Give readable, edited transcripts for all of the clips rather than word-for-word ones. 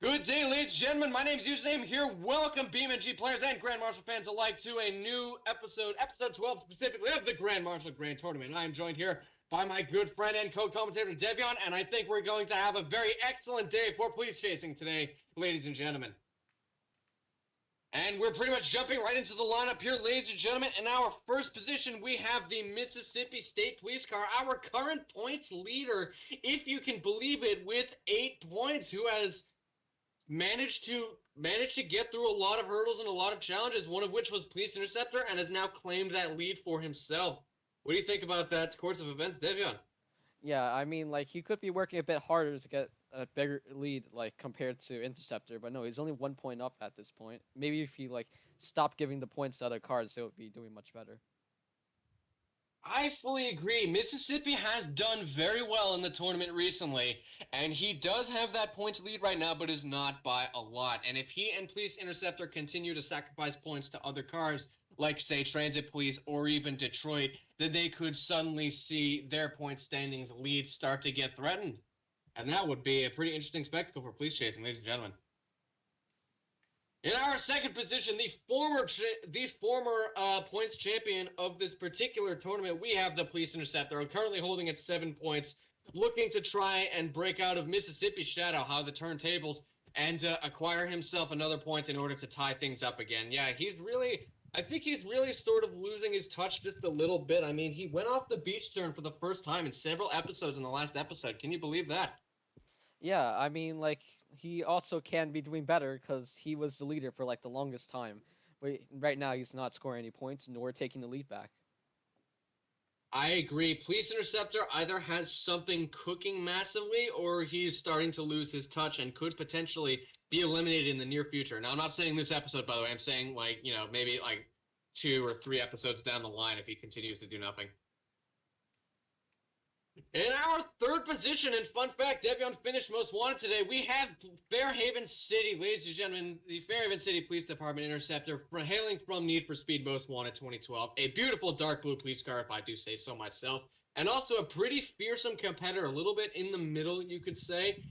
Good day, ladies and gentlemen. My name is UsernameHere. Welcome, BeamNG players and Grand Marshal fans alike, to a new episode 12 specifically, of the Grand Marshal Grand Tournament. I am joined here by my good friend and co-commentator, Devion, and I think we're going to have a very excellent day for police chasing today, ladies and gentlemen. And we're pretty much jumping right into the lineup here, ladies and gentlemen. In our first position, we have the Mississippi State Police Car, our current points leader, if you can believe it, with 8 points, who has managed to get through a lot of hurdles and a lot of challenges, one of which was Police Interceptor, and has now claimed that lead for himself. What do you think about that course of events, Devion? Yeah, I mean, like, he could be working a bit harder to get a bigger lead, like, compared to Interceptor, but no, he's only 1 point up at this point. Maybe if he, like, stopped giving the points to other cars, they would be doing much better. I fully agree. Mississippi has done very well in the tournament recently, and he does have that points lead right now, but is not by a lot. And if he and Police Interceptor continue to sacrifice points to other cars, like, say, Transit Police or even Detroit, then they could suddenly see their point standings lead start to get threatened. And that would be a pretty interesting spectacle for police chasing, ladies and gentlemen. In our second position, the former points champion of this particular tournament, we have the Police Interceptor, currently holding at 7 points, looking to try and break out of Mississippi's shadow, how the turntables, and acquire himself another point in order to tie things up again. Yeah, I think he's really sort of losing his touch just a little bit. I mean, he went off the beach turn for the first time in several episodes in the last episode. Can you believe that? Yeah, I mean, like, he also can be doing better because he was the leader for, like, the longest time. But right now, he's not scoring any points, nor taking the lead back. I agree. Police Interceptor either has something cooking massively, or he's starting to lose his touch and could potentially be eliminated in the near future. Now, I'm not saying this episode, by the way. I'm saying, like, you know, maybe, like, 2 or 3 episodes down the line if he continues to do nothing. In our third position, and fun fact, Devion finished most wanted today, we have Fairhaven City, ladies and gentlemen, the Fairhaven City Police Department Interceptor, hailing from Need for Speed Most Wanted 2012, a beautiful dark blue police car, if I do say so myself, and also a pretty fearsome competitor, a little bit in the middle, you could say,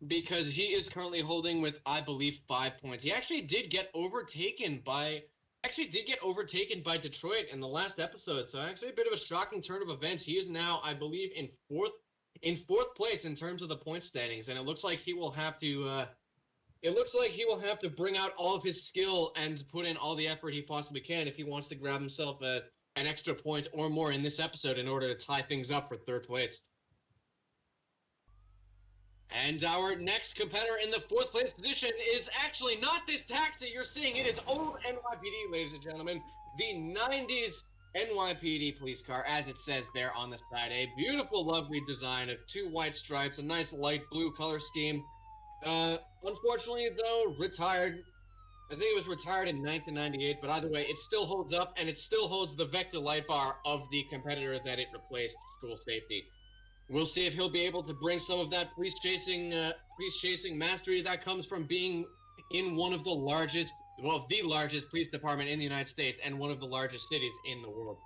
because he is currently holding with, I believe, 5 points. He actually did get overtaken by Detroit in the last episode, so actually a bit of a shocking turn of events. He is now, I believe, in fourth place in terms of the point standings, and it looks like he will have to bring out all of his skill and put in all the effort he possibly can if he wants to grab himself an extra point or more in this episode in order to tie things up for third place. And our next competitor in the fourth place position is actually not this taxi you're seeing. It is old NYPD, ladies and gentlemen. The 90s NYPD police car, as it says there on the side. A beautiful, lovely design of 2 white stripes, a nice light blue color scheme. Unfortunately, though, retired. I think it was retired in 1998, but either way, it still holds up, and it still holds the vector light bar of the competitor that it replaced, School Safety. We'll see if he'll be able to bring some of that police chasing mastery that comes from being in one of the largest, well, the largest police department in the United States and one of the largest cities in the world.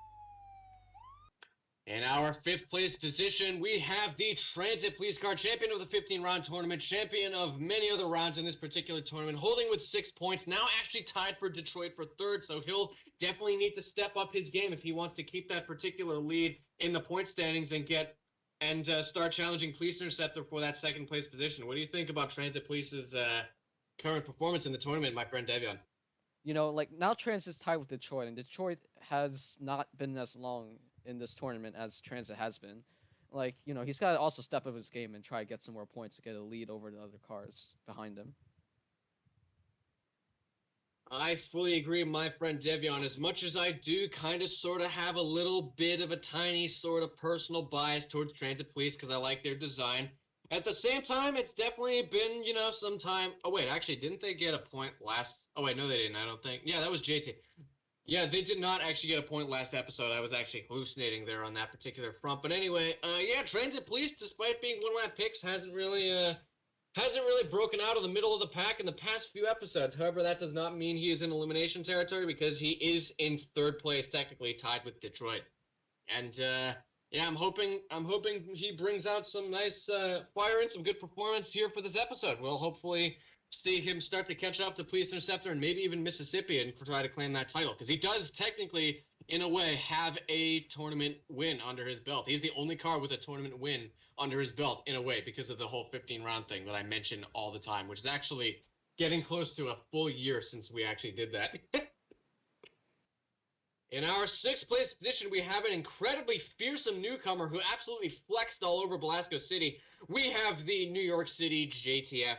In our fifth place position, we have the Transit Police Car, champion of the 15-round tournament, champion of many other rounds in this particular tournament, holding with 6 points, now actually tied for Detroit for third, so he'll definitely need to step up his game if he wants to keep that particular lead in the point standings and start challenging Police Interceptor for that second place position. What do you think about Transit Police's current performance in the tournament, my friend Devion? You know, like, now Transit's tied with Detroit, and Detroit has not been as long in this tournament as Transit has been. Like, you know, he's got to also step up his game and try to get some more points to get a lead over the other cars behind him. I fully agree, my friend Devion. As much as I do kind of sort of have a little bit of a tiny sort of personal bias towards Transit Police because I like their design, at the same time, it's definitely been, you know, some time. Oh, wait, actually, didn't they get a point last? Oh, wait, no, they didn't, I don't think. Yeah, that was JT. Yeah, they did not actually get a point last episode. I was actually hallucinating there on that particular front. But anyway, yeah, Transit Police, despite being one of my picks, hasn't really broken out of the middle of the pack in the past few episodes. However, that does not mean he is in elimination territory because he is in third place, technically tied with Detroit. And yeah, I'm hoping he brings out some nice fire and some good performance here for this episode. We'll hopefully see him start to catch up to Police Interceptor and maybe even Mississippi and try to claim that title. Because he does technically, in a way, have a tournament win under his belt. He's the only car with a tournament win under his belt, in a way, because of the whole 15-round thing that I mention all the time, which is actually getting close to a full year since we actually did that. In our sixth place position, we have an incredibly fearsome newcomer who absolutely flexed all over Belasco City. We have the New York City JTF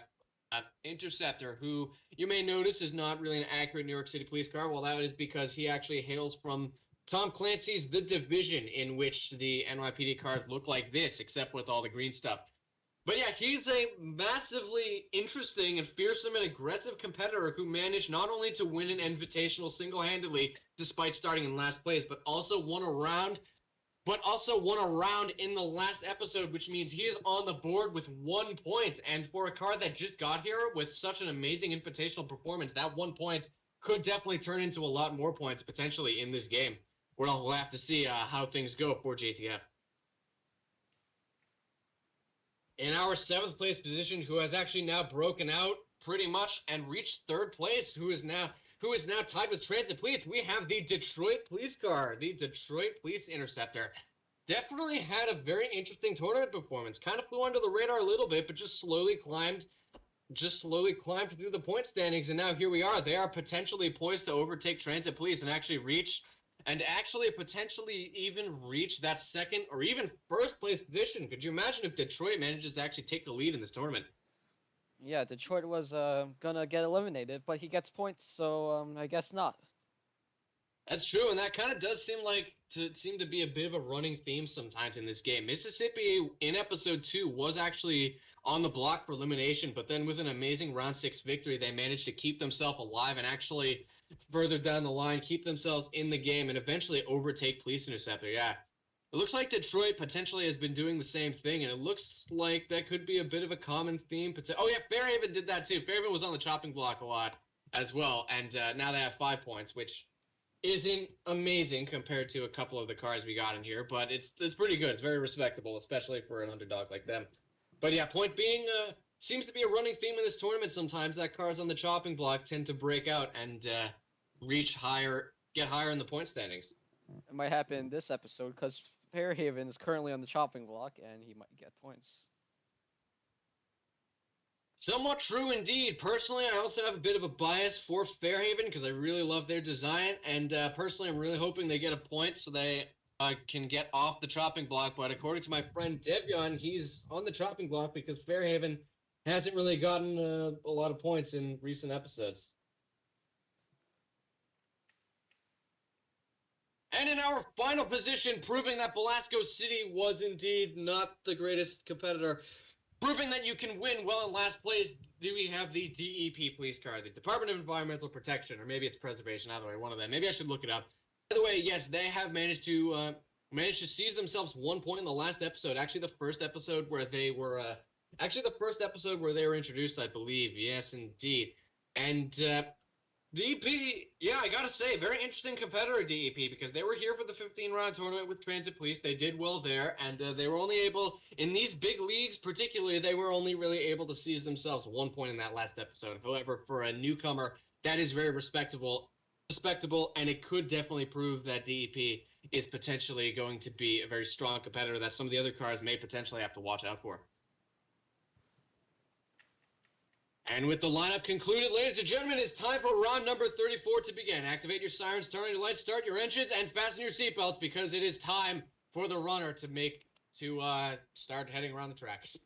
Interceptor, who you may notice is not really an accurate New York City police car. Well, that is because he actually hails from Tom Clancy's The Division, in which the NYPD cars look like this, except with all the green stuff. But yeah, he's a massively interesting and fearsome and aggressive competitor who managed not only to win an invitational single-handedly, despite starting in last place, but also won a round in the last episode, which means he is on the board with 1 point. And for a car that just got here with such an amazing invitational performance, that 1 point could definitely turn into a lot more points potentially in this game. We'll have to see how things go for JTF. In our seventh place position, who has actually now broken out pretty much and reached third place, who is now tied with Transit Police, we have the Detroit police car, the Detroit Police Interceptor. Definitely had a very interesting tournament performance. Kind of flew under the radar a little bit, but just slowly climbed through the point standings, and now here we are. They are potentially poised to overtake Transit Police and actually potentially even reach that second or even first place position. Could you imagine if Detroit manages to actually take the lead in this tournament? Yeah, Detroit was gonna get eliminated, but he gets points, so I guess not. That's true, and that kind of does seem to be a bit of a running theme sometimes in this game. Mississippi in episode 2 was actually on the block for elimination, but then with an amazing round 6 victory, they managed to keep themselves alive and actually further down the line keep themselves in the game and eventually overtake Police Interceptor. Yeah. It looks like Detroit potentially has been doing the same thing, and it looks like that could be a bit of a common theme. Oh, yeah, Fairhaven did that too. Fairhaven was on the chopping block a lot as well, and now they have 5 points, which isn't amazing compared to a couple of the cars we got in here, but it's pretty good. It's very respectable, especially for an underdog like them. But yeah, point being, seems to be a running theme in this tournament sometimes that cars on the chopping block tend to break out and get higher in the point standings. It might happen this episode because Fairhaven is currently on the chopping block and he might get points. Somewhat true indeed. Personally, I also have a bit of a bias for Fairhaven because I really love their design, and personally, I'm really hoping they get a point so they can get off the chopping block. But according to my friend Devyon, he's on the chopping block because Fairhaven hasn't really gotten a lot of points in recent episodes. And in our final position, proving that Belasco City was indeed not the greatest competitor, proving that you can win well in last place, do we have the DEP police car, the Department of Environmental Protection, or maybe it's Preservation, either way, one of them. Maybe I should look it up. By the way, yes, they have managed to seize themselves 1 point in the last episode. Actually, the first episode where they were introduced, I believe. Yes, indeed. And DEP, yeah, I gotta say, very interesting competitor, DEP, because they were here for the 15-round tournament with Transit Police. They did well there, and they were only able, in these big leagues particularly, they were only really able to seize themselves 1 point in that last episode. However, for a newcomer, that is very respectable, and it could definitely prove that DEP is potentially going to be a very strong competitor that some of the other cars may potentially have to watch out for. And with the lineup concluded, ladies and gentlemen, it's time for round number 34 to begin. Activate your sirens, turn on your lights, start your engines, and fasten your seatbelts because it is time for the runner to start heading around the tracks.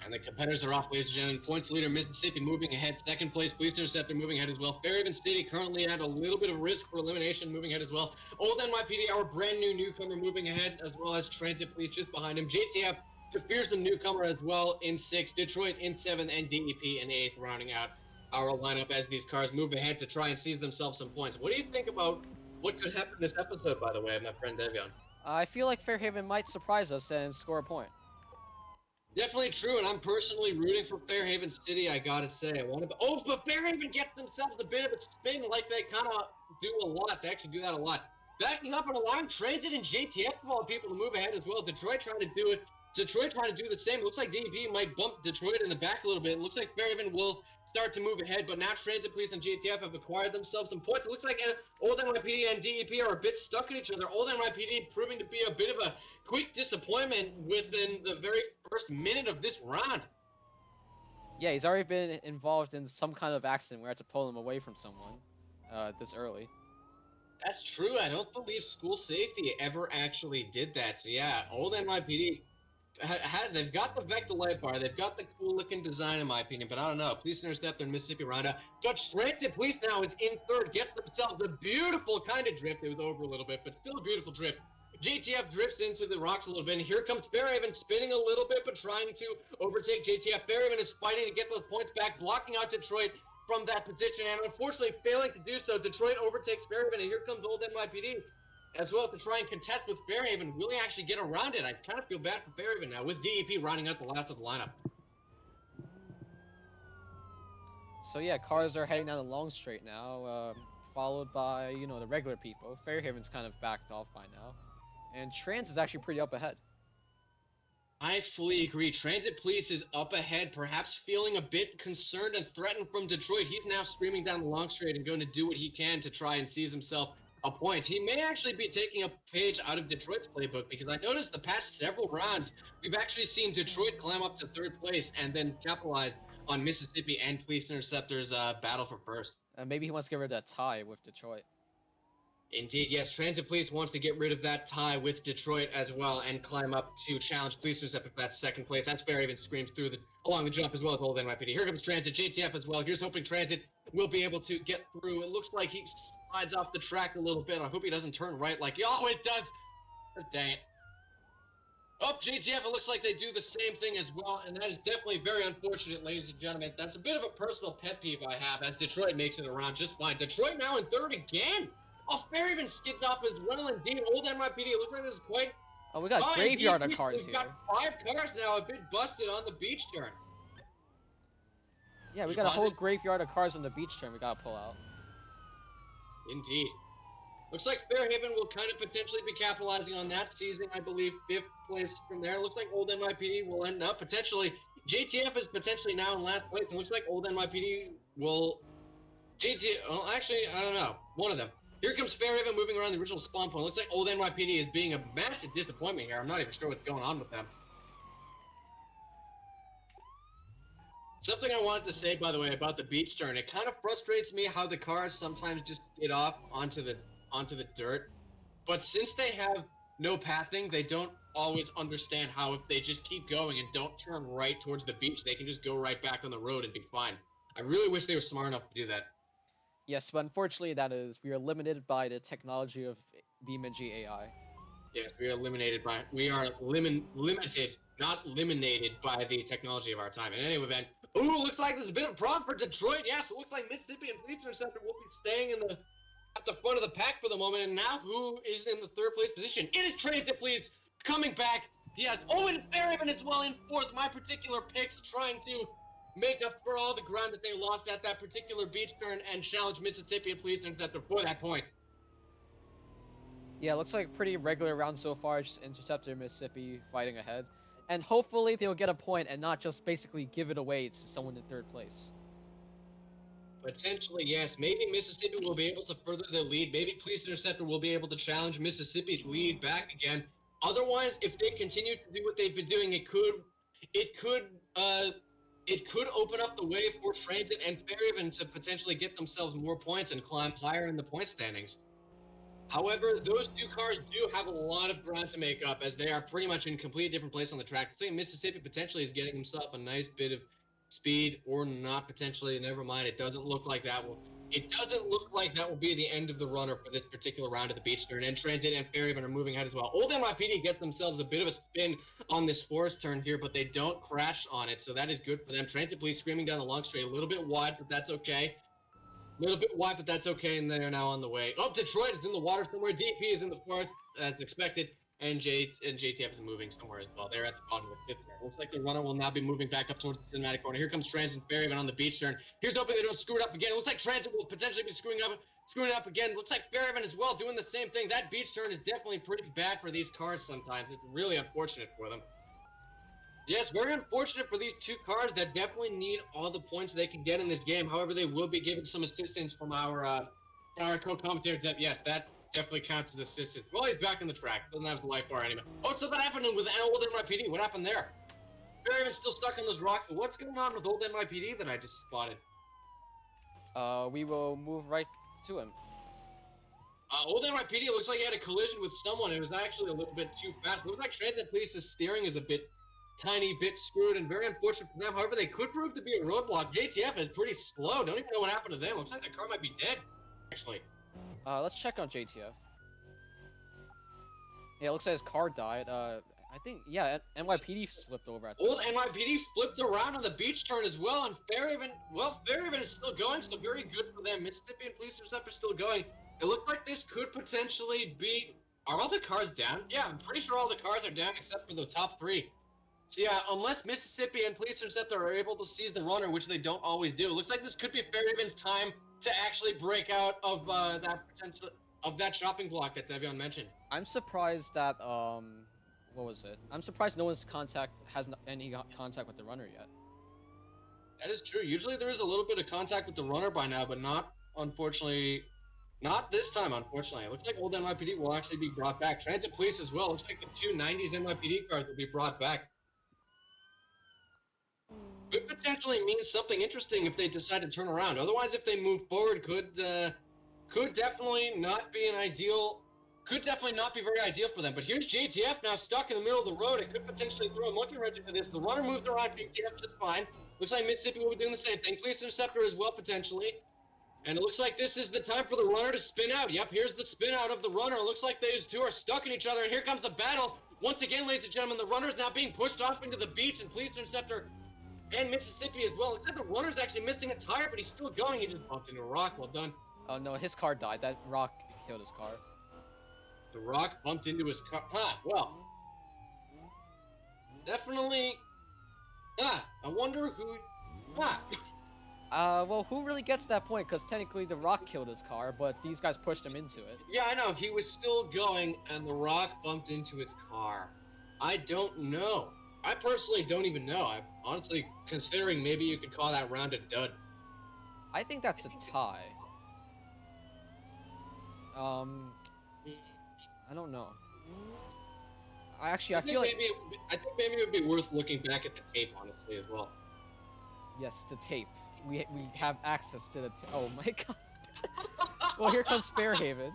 And the competitors are off, ladies and gentlemen. Points leader, Mississippi, moving ahead. Second place, Police Interceptor, moving ahead as well. Fairhaven City currently at a little bit of risk for elimination, moving ahead as well. Old NYPD, our brand new newcomer, moving ahead, as well as Transit Police just behind him. JTF, the fearsome newcomer as well in 6th. Detroit in 7th, and DEP in 8th, rounding out our lineup as these cars move ahead to try and seize themselves some points. What do you think about what could happen this episode, by the way, my friend Devyon? I feel like Fairhaven might surprise us and score a point. Definitely true, and I'm personally rooting for Fairhaven City, I gotta say. But Fairhaven gets themselves a bit of a spin like they kind of do a lot. They actually do that a lot. Backing up on a line, Transit and JTF of all people to move ahead as well. Detroit trying to do it Detroit trying to do the same. It looks like DEP might bump Detroit in the back a little bit. It looks like Fairhaven will start to move ahead, but now Transit Police and GTF have acquired themselves some points. It looks like Old NYPD and DEP are a bit stuck at each other. Old NYPD proving to be a bit of a quick disappointment within the very first minute of this round. Yeah, he's already been involved in some kind of accident where I had to pull him away from someone this early. That's true. I don't believe school safety ever actually did that. So yeah, Old NYPD, they've got the Vector light bar. They've got the cool looking design in my opinion, but I don't know. Police Interceptor and Mississippi Roundup. But Transit Police now is in third, gets themselves a beautiful kind of drift. It was over a little bit, but still a beautiful drift. JTF drifts into the rocks a little bit, and here comes Fairhaven spinning a little bit, but trying to overtake JTF. Fairhaven is fighting to get those points back, blocking out Detroit from that position, and unfortunately failing to do so. Detroit overtakes Fairhaven, and here comes Old NYPD as well to try and contest with Fairhaven. Will he actually get around it? I kind of feel bad for Fairhaven now, with DEP rounding out the last of the lineup. So yeah, cars are heading down the long straight now, followed by, you know, the regular people. Fairhaven's kind of backed off by now. And Trans is actually pretty up ahead. I fully agree. Transit Police is up ahead, perhaps feeling a bit concerned and threatened from Detroit. He's now screaming down the long straight and going to do what he can to try and seize himself a point. He may actually be taking a page out of Detroit's playbook, because I noticed the past several rounds, we've actually seen Detroit climb up to third place and then capitalize on Mississippi and Police Interceptor's battle for first. Maybe he wants to get rid of that tie with Detroit. Indeed, yes. Transit Police wants to get rid of that tie with Detroit as well and climb up to challenge Police Interceptor for that second place. That's Fairhaven screams through along the jump as well as Old NYPD. Here comes Transit, JTF as well. Here's hoping Transit will be able to get through. It looks like he slides off the track a little bit. I hope he doesn't turn right like he always does. Dang it. Oh, JTF, it looks like they do the same thing as well, and that is definitely very unfortunate, ladies and gentlemen. That's a bit of a personal pet peeve I have, as Detroit makes it around just fine. Detroit now in third again. Oh, Fairhaven skids off as well, indeed. Old NYPD, it looks like this is quite... Oh, we got graveyard of cars We've here. got 5 cars now, a bit busted on the beach turn. Yeah, we got a whole graveyard of cars on the beach turn we gotta pull out. Indeed. Looks like Fairhaven will kind of potentially be capitalizing on that, seizing, I believe, 5th place from there. Looks like Old NYPD will end up potentially... JTF is potentially now in last place, and looks like Old NYPD will... well, actually, I don't know. One of them. Here comes Fairhaven moving around the original spawn point. Looks like Old NYPD is being a massive disappointment here. I'm not even sure what's going on with them. Something I wanted to say, by the way, about the beach turn. It kind of frustrates me how the cars sometimes just get off onto the dirt. But since they have no pathing, they don't always understand how if they just keep going and don't turn right towards the beach, they can just go right back on the road and be fine. I really wish they were smart enough to do that. Yes, but unfortunately we are limited by the technology of BeamNG AI. Yes, we are limited, not eliminated by the technology of our time. In any event, ooh, looks like there's a bit of a problem for Detroit. Yes, it looks like Mississippi and Police Interceptor will be staying at the front of the pack for the moment. And now who is in the 3rd place position? It is Transit Police coming back. Yes, and Fairhaven as well in 4th. My particular picks trying to make up for all the ground that they lost at that particular beach turn and challenge Mississippi and Police Interceptor for that point. Yeah, looks like a pretty regular round so far, just Interceptor and Mississippi fighting ahead. And hopefully they'll get a point and not just basically give it away to someone in 3rd place. Potentially, yes. Maybe Mississippi will be able to further their lead. Maybe Police Interceptor will be able to challenge Mississippi's lead back again. Otherwise, if they continue to do what they've been doing, it could open up the way for Transit and Fairhaven to potentially get themselves more points and climb higher in the point standings. However, those 2 cars do have a lot of ground to make up, as they are pretty much in completely different place on the track. I think Mississippi potentially is getting himself a nice bit of speed, or not potentially. Never mind. It doesn't look like that will be the end of the runner for this particular round of the beach turn. And Transit and Fairhaven are moving ahead as well. Old NYPD gets themselves a bit of a spin on this forest turn here, but they don't crash on it, so that is good for them. Transit Police screaming down the long straight, a little bit wide, but that's okay. And they're now on the way. Oh, Detroit is in the water somewhere. DP is in the forest, as expected. And JTF is moving somewhere as well. They're at the bottom of the 5th turn. Looks like the runner will now be moving back up towards the cinematic corner. Here comes Transit and Fairhaven on the beach turn. Here's hoping they don't screw it up again. It looks like Transit will potentially be screwing it up again. Looks like Fairhaven as well doing the same thing. That beach turn is definitely pretty bad for these cars sometimes. It's really unfortunate for them. Yes, very unfortunate for these two cars that definitely need all the points they can get in this game. However, they will be given some assistance from our co-commentator. Yes, that definitely counts as assistance. Well, he's back on the track. Doesn't have the life bar anymore. Oh, something happened with old NYPD. What happened there? Barryman's still stuck on those rocks, but what's going on with old NYPD that I just spotted? We will move right to him. Old NYPD looks like he had a collision with someone. It was actually a little bit too fast. It looks like Transit Police's steering is a tiny bit screwed, and very unfortunate for them. However, they could prove to be a roadblock. JTF is pretty slow. Don't even know what happened to them. Looks like the car might be dead, actually. Let's check on JTF. Yeah, it looks like his car died. I think, yeah, NYPD flipped over. Old NYPD flipped around on the beach turn as well, and Fairhaven is still going, so very good for them. Mississippi and Police Interceptor still going. It looks like this could potentially be... Are all the cars down? Yeah, I'm pretty sure all the cars are down except for the top three. So yeah, unless Mississippi and Police Interceptor are able to seize the runner, which they don't always do, it looks like this could be Fairhaven's time to actually break out of that shopping block that Devion mentioned. I'm surprised that, what was it? I'm surprised no one's has any contact with the runner yet. That is true. Usually there is a little bit of contact with the runner by now, but not this time, unfortunately. It looks like old NYPD will actually be brought back. Transit Police as well. Looks like the two 90s NYPD cars will be brought back. Could potentially mean something interesting if they decide to turn around. Otherwise, if they move forward, could definitely not be very ideal for them. But here's JTF now stuck in the middle of the road. It could potentially throw a monkey wrench into this. The runner moved around JTF just fine. Looks like Mississippi will be doing the same thing. Police Interceptor as well, potentially. And it looks like this is the time for the runner to spin out. Yep, here's the spin out of the runner. It looks like these two are stuck in each other. And here comes the battle. Once again, ladies and gentlemen, the runner is now being pushed off into the beach. And Police Interceptor and Mississippi as well. Looks like the runner's actually missing a tire, but he's still going. He just bumped into a rock. Well done. Oh no, his car died. That rock killed his car. The rock bumped into his car. Well. Definitely. I wonder who... Well, who really gets to that point? Because technically the rock killed his car, but these guys pushed him into it. Yeah, I know. He was still going, and the rock bumped into his car. I don't know. I personally don't even know. I'm honestly considering maybe you could call that round a dud. I think that's a tie. I don't know. I feel like... I think maybe it would be worth looking back at the tape, honestly, as well. Yes, the tape. We have access to the oh my god. Well, here comes Fairhaven.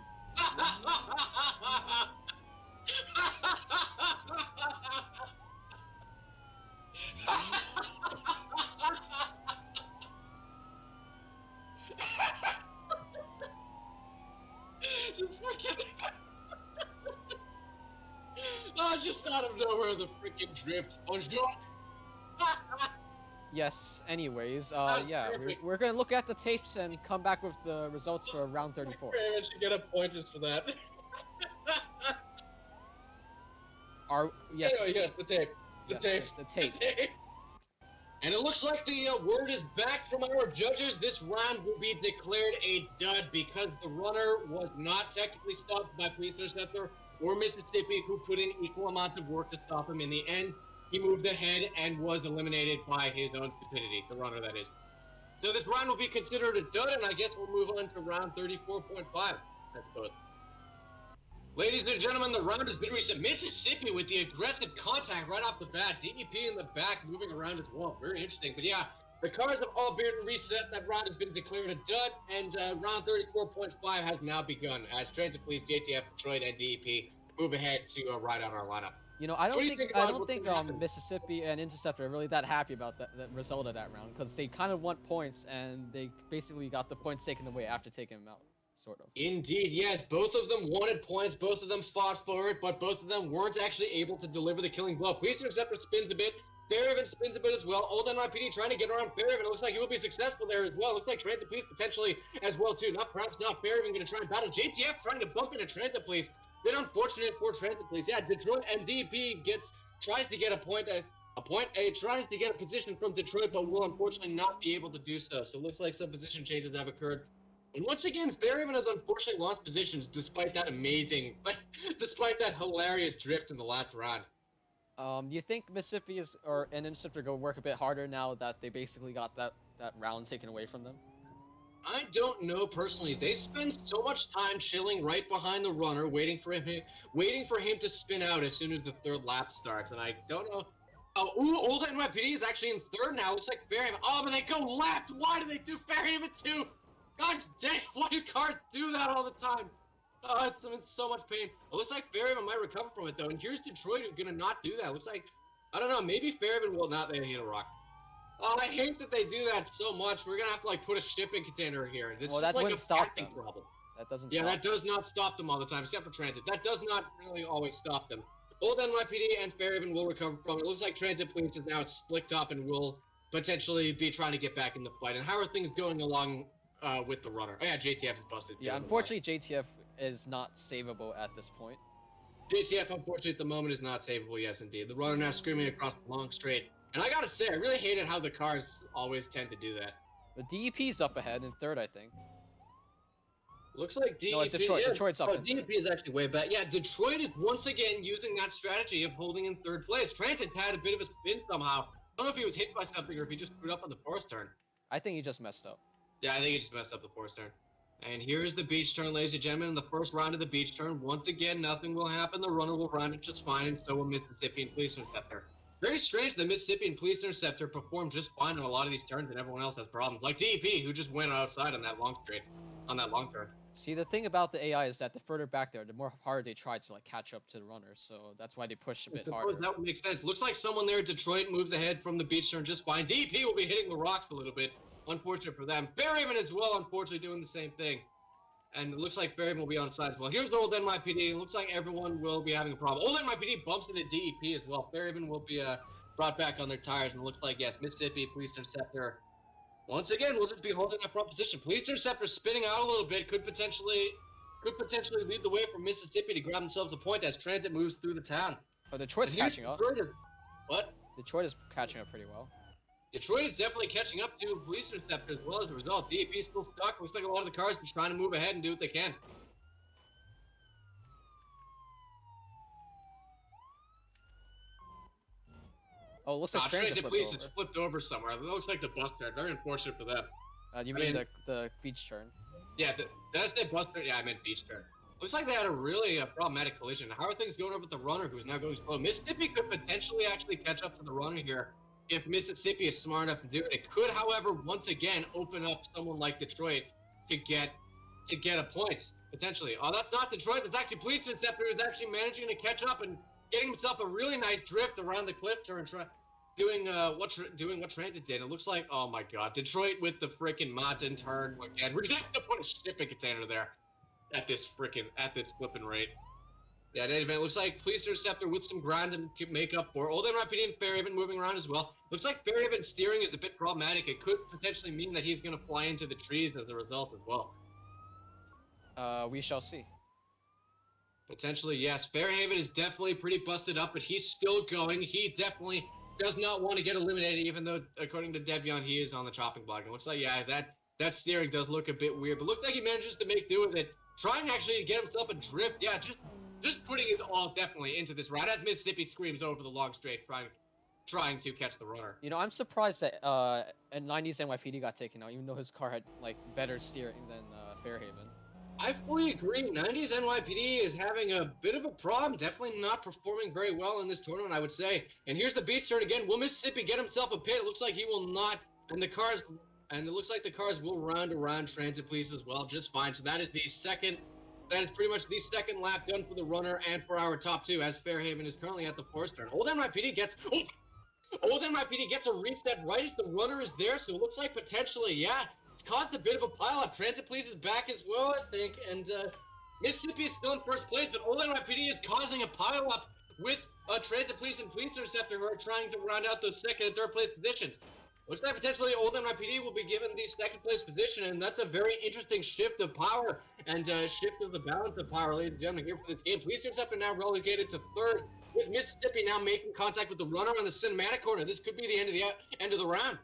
Just out of nowhere, the freaking drift. Yes, anyways, yeah, we're gonna look at the tapes and come back with the results for round 34. I should get a point just for that. Yes. Yes, the tape. The tape. The tape. And it looks like the word is back from our judges. This round will be declared a dud because the runner was not technically stopped by Police Interceptor or Mississippi, who put in equal amounts of work to stop him. In the end, he moved ahead and was eliminated by his own stupidity, the runner, that is. So this round will be considered a dud, and I guess we'll move on to round 34.5, I suppose. Ladies and gentlemen, the round has been reset. Mississippi with the aggressive contact right off the bat. DEP in the back moving around as well. Very interesting. But yeah, the cars have all been reset. That round has been declared a dud, and round 34.5 has now begun as Transit Police, JTF, Detroit, and DEP move ahead to ride out our lineup. You know, I don't think Mississippi and Interceptor are really that happy about the result of that round, because they kind of want points, and they basically got the points taken away after taking them out, sort of. Indeed, yes. Both of them wanted points. Both of them fought for it, but both of them weren't actually able to deliver the killing blow. Police Interceptor spins a bit. Fairhaven spins a bit as well. Old NYPD trying to get around Fairhaven. It looks like he will be successful there as well. It looks like Transit Police potentially as well, too. Perhaps not Fairhaven going to try and battle. JTF trying to bump into Transit Police. Bit unfortunate for Transit Police. Yeah, Detroit and DP tries to get tries to get a position from Detroit, but will unfortunately not be able to do so. So it looks like some position changes have occurred. And once again, Fairhaven has unfortunately lost positions despite that hilarious drift in the last round. Do you think Mississippi or Interceptor go work a bit harder now that they basically got that round taken away from them? I don't know personally. They spend so much time chilling right behind the runner, waiting for him to spin out as soon as the third lap starts. And I don't know. Oh, Old NYPD is actually in third now. Looks like Fairhaven. Oh, but they go left. Why do they do Fairhaven too? Gosh dang! Why do cars do that all the time? Oh, it's in so much pain. It looks like Fairhaven might recover from it though. And here's Detroit who's gonna not do that. It looks like, I don't know. Maybe Fairhaven will not. They hit a rock. Oh, I hate that they do that so much. We're gonna have to like put a shipping container here. It's Well, just that like wouldn't a stop packing them. problem. That doesn't. Yeah, stop that does not stop them all the time, except for transit. That does not really always stop them. Old NYPD and Fairhaven will recover from it. It looks like transit police is now split up and will potentially be trying to get back in the fight. And how are things going along with the runner? Oh yeah, JTF is busted. Yeah, unfortunately, JTF is not savable at this point. JTF, unfortunately, at the moment is not savable. Yes, indeed. The runner now screaming across the long straight. And I gotta say, I really hated how the cars always tend to do that. The DEP's up ahead in third, I think. Looks like DEP. No, it's Detroit. Yeah. Detroit's up. Oh, DEP is actually way back. Yeah, Detroit is once again using that strategy of holding in third place. Transit had a bit of a spin somehow. I don't know if he was hit by something or if he just screwed up on the force turn. I think he just messed up. Yeah, I think he just messed up the force turn. And here's the beach turn, ladies and gentlemen. In the first round of the beach turn, once again, nothing will happen. The runner will round it just fine, and so will Mississippi and Police Interceptor. Very strange the Mississippi and Police Interceptor perform just fine on a lot of these turns, and everyone else has problems. Like DEP, who just went outside on that long straight, on that long turn. See, the thing about the AI is that the further back there, the more harder they try to like catch up to the runner. So that's why they push a bit harder. That would make sense. Looks like someone there at Detroit moves ahead from the beach turn just fine. DEP will be hitting the rocks a little bit. Unfortunate for them. Fairhaven as well, unfortunately, doing the same thing. And it looks like Fairhaven will be on side as well. Here's the old NYPD. It looks like everyone will be having a problem. Old NYPD bumps into DEP as well. Fairhaven will be brought back on their tires. And it looks like, yes, Mississippi, Police Interceptor. Once again, we'll just be holding that front position. Police Interceptor spinning out a little bit. Could potentially lead the way for Mississippi to grab themselves a point as transit moves through the town. Oh, Detroit's catching up. What? Detroit is catching up pretty well. Detroit is definitely catching up to Police Interceptor as well as a result. DEP is still stuck. Looks like a lot of the cars are trying to move ahead and do what they can. Oh, it looks like transit Police is flipped over somewhere. It looks like the bus turn. Very unfortunate for them. You mean the beach turn? Yeah, did I say bus turn? Yeah, I meant beach turn. Looks like they had a really problematic collision. How are things going over with the runner who's now going slow? Mississippi could potentially actually catch up to the runner here if Mississippi is smart enough to do it. It could, however, once again open up someone like Detroit to get a point, potentially. Oh, that's not Detroit. That's actually Police Interceptor who's actually managing to catch up and getting himself a really nice drift around the cliff turn, doing what Transit did. It looks like, oh my god, Detroit with the freaking mods in turn again. We're gonna have to put a shipping container there at this flipping rate. Yeah, in any event, it looks like Police Interceptor with some ground to make up for. Old NYPD and Fairhaven moving around as well. Looks like Fairhaven's steering is a bit problematic. It could potentially mean that he's going to fly into the trees as a result as well. We shall see. Potentially, yes. Fairhaven is definitely pretty busted up, but he's still going. He definitely does not want to get eliminated, even though, according to Devion, he is on the chopping block. It looks like, yeah, that steering does look a bit weird, but looks like he manages to make do with it. Trying actually to get himself a drift. Yeah, just putting his all definitely into this round as Mississippi screams over the long straight, trying to catch the runner. You know, I'm surprised that at 90s NYPD got taken out, even though his car had like better steering than Fairhaven. I fully agree. 90s NYPD is having a bit of a problem. Definitely not performing very well in this tournament, I would say. And here's the beach turn again. Will Mississippi get himself a pit? It looks like he will not. And it looks like the cars will round around Transit Police as well, just fine. So that is pretty much the second lap done for the runner and for our top two, as Fairhaven is currently at the force turn. Old NYPD gets a reset right as the runner is there, so it looks like potentially, yeah, it's caused a bit of a pileup. Transit Police is back as well, I think, and Mississippi is still in first place, but Old NYPD is causing a pileup with Transit Police and Police Interceptor who are trying to round out those second and third place positions. Looks like potentially Old NYPD will be given the second place position, and that's a very interesting shift of power and shift of the balance of power, ladies and gentlemen, here for this game. Police Interceptor now relegated to third, with Mississippi now making contact with the runner on the cinematic corner. This could be the end of the round.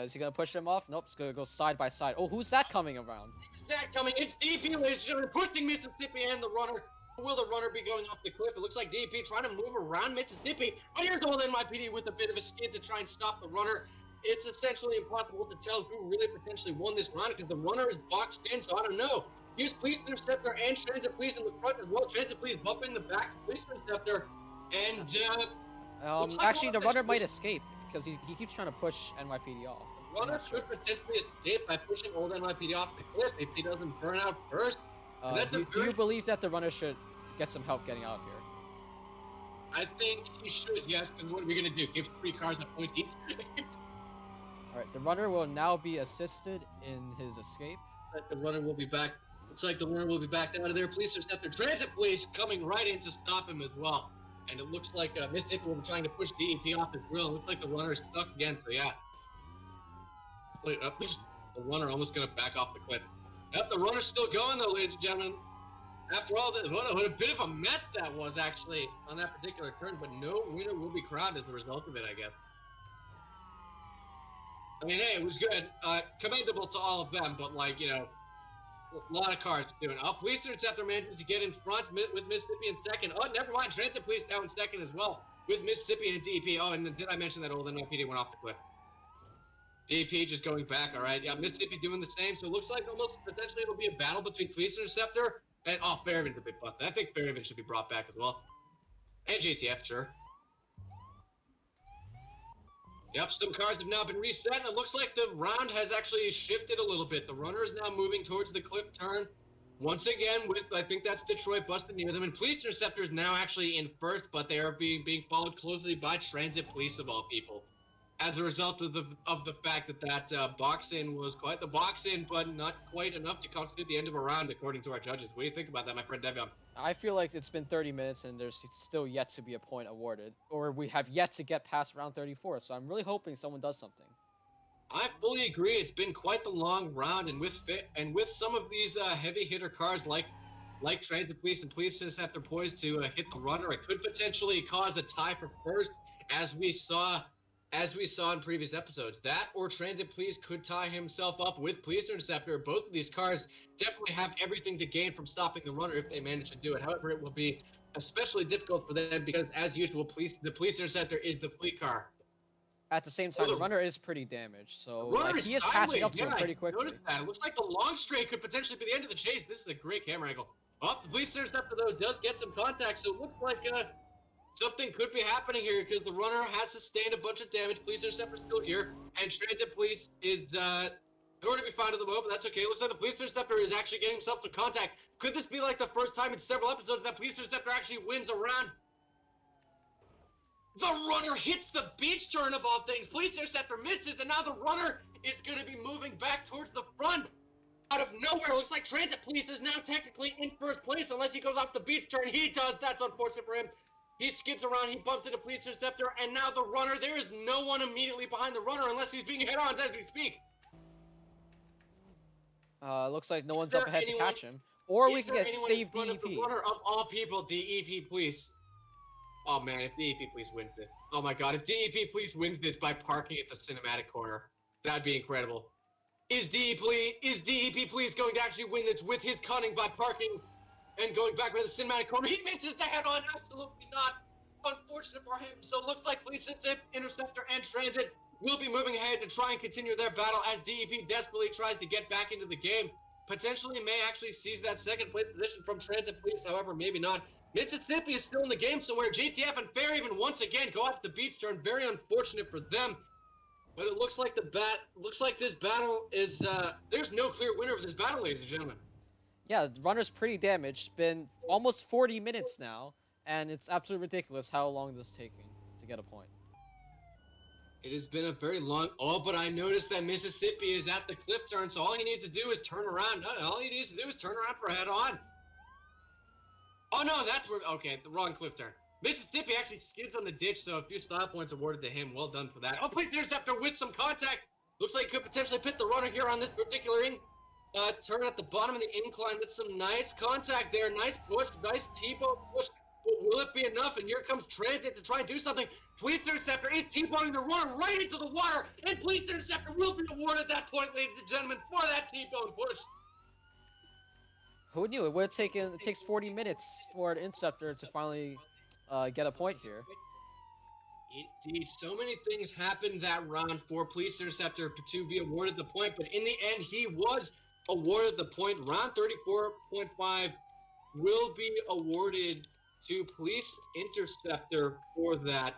Is he gonna push him off? Nope, it's gonna go side by side. Oh, who's that coming around? Who's that coming? It's DP, ladies and gentlemen, pushing Mississippi and the runner. Will the runner be going off the cliff? It looks like DEP trying to move around Mississippi. But here's old NYPD with a bit of a skid to try and stop the runner. It's essentially impossible to tell who really potentially won this round because the runner is boxed in, so I don't know. Here's Police Interceptor and Transit Police in the front as well. Transit Police bumping the back of Police Interceptor. And, actually, the runner might escape because he keeps trying to push NYPD off. The runner could potentially escape by pushing old NYPD off the cliff if he doesn't burn out first. Do you believe that the runner should get some help getting out of here? I think he should, yes, because what are we going to do? Give 3 cars a point each? Alright, the runner will now be assisted in his escape. The runner will be back. Looks like the runner will be back out of there. Police Interceptor, Transit Police coming right in to stop him as well. And it looks like Mississippi will be trying to push DEP off his grill. It looks like the runner is stuck again, so yeah. Wait, the runner almost going to back off the cliff. Yep, the runner's still going though, ladies and gentlemen. After all this, what a bit of a mess that was actually on that particular turn, but no winner will be crowned as a result of it, I guess. I mean, hey, it was good. Commendable to all of them, but like, you know, a lot of cars doing. Oh, Police Interceptor manages to get in front with Mississippi in second. Oh, never mind. Transit Police now in second as well with Mississippi and DEP. Oh, and did I mention that old NYPD went off the cliff? DEP just going back, all right. Yeah, Mississippi doing the same. So it looks like almost potentially it'll be a battle between Police Interceptor and, oh, Fairhaven's a bit busted. I think Fairhaven should be brought back as well. And JTF, sure. Yep, some cars have now been reset, and it looks like the round has actually shifted a little bit. The runner is now moving towards the cliff turn. Once again, with, I think that's Detroit busted near them. And Police Interceptor is now actually in first, but they are being followed closely by Transit Police of all people. As a result of the fact that box-in was quite the box-in, but not quite enough to constitute the end of a round, according to our judges. What do you think about that, my friend Devion? I feel like it's been 30 minutes and there's still yet to be a point awarded, or we have yet to get past round 34. So I'm really hoping someone does something. I fully agree. It's been quite the long round, and with some of these heavy hitter cars like Transit Police and Police Interceptor poised to hit the runner, it could potentially cause a tie for first, as we saw in previous episodes. That or Transit Police could tie himself up with Police Interceptor. Both of these cars definitely have everything to gain from stopping the runner if they manage to do it. However, it will be especially difficult for them because, as usual, the Police Interceptor is the fleet car. At the same time, the runner is pretty damaged, so like, he is catching up to him pretty quickly. Notice that. It looks like the long straight could potentially be the end of the chase. This is a great camera angle. Oh, the Police Interceptor, though, does get some contact, so it looks like something could be happening here because the runner has sustained a bunch of damage. Police Interceptor still here, and Transit Police is nowhere to be found at the moment, but that's okay. It looks like the Police Interceptor is actually getting himself some contact. Could this be like the first time in several episodes that Police Interceptor actually wins a round? The runner hits the beach turn of all things. Police Interceptor misses, and now the runner is going to be moving back towards the front. Out of nowhere, it looks like Transit Police is now technically in first place unless he goes off the beach turn. He does. That's unfortunate for him. He skids around, he bumps into Police Interceptor, and now the runner, there is no one immediately behind the runner unless he's being hit on as we speak. Looks like no one's up ahead to catch him. Or we can get save DEP. The runner of all people, DEP Police. Oh man, if DEP Police wins this. Oh my god, if DEP Police wins this by parking at the cinematic corner, that'd be incredible. Is DEP Police going to actually win this with his cunning by parking and going back with the cinematic corner? He misses the head-on, absolutely not. Unfortunate for him. So it looks like Police Interceptor and Transit will be moving ahead to try and continue their battle as DEP desperately tries to get back into the game. Potentially may actually seize that second place position from Transit Police, however, maybe not. Mississippi is still in the game somewhere. JTF and Fairhaven once again go off the beach turn. Very unfortunate for them. But it looks like this battle is there's no clear winner of this battle, ladies and gentlemen. Yeah, the runner's pretty damaged. It's been almost 40 minutes now, and it's absolutely ridiculous how long this is taking to get a point. It has been a very long... Oh, but I noticed that Mississippi is at the cliff turn, so all he needs to do is turn around. No, all he needs to do is turn around for head-on. Oh, no, that's where... Okay, the wrong cliff turn. Mississippi actually skids on the ditch, so a few style points awarded to him. Well done for that. Oh, Police Interceptor with some contact. Looks like he could potentially pit the runner here on this particular turn at the bottom of the incline with some nice contact there. Nice push, nice T-bone push. But will it be enough? And here comes Transit to try and do something. Police Interceptor is T-boning the runner right into the water. And Police Interceptor will be awarded that point, ladies and gentlemen, for that T-bone push. Who knew? It takes 40 minutes for an Interceptor to finally get a point here. Indeed, so many things happened that round for Police Interceptor to be awarded the point, but in the end, he was awarded the point. Round 34.5 will be awarded to Police Interceptor for that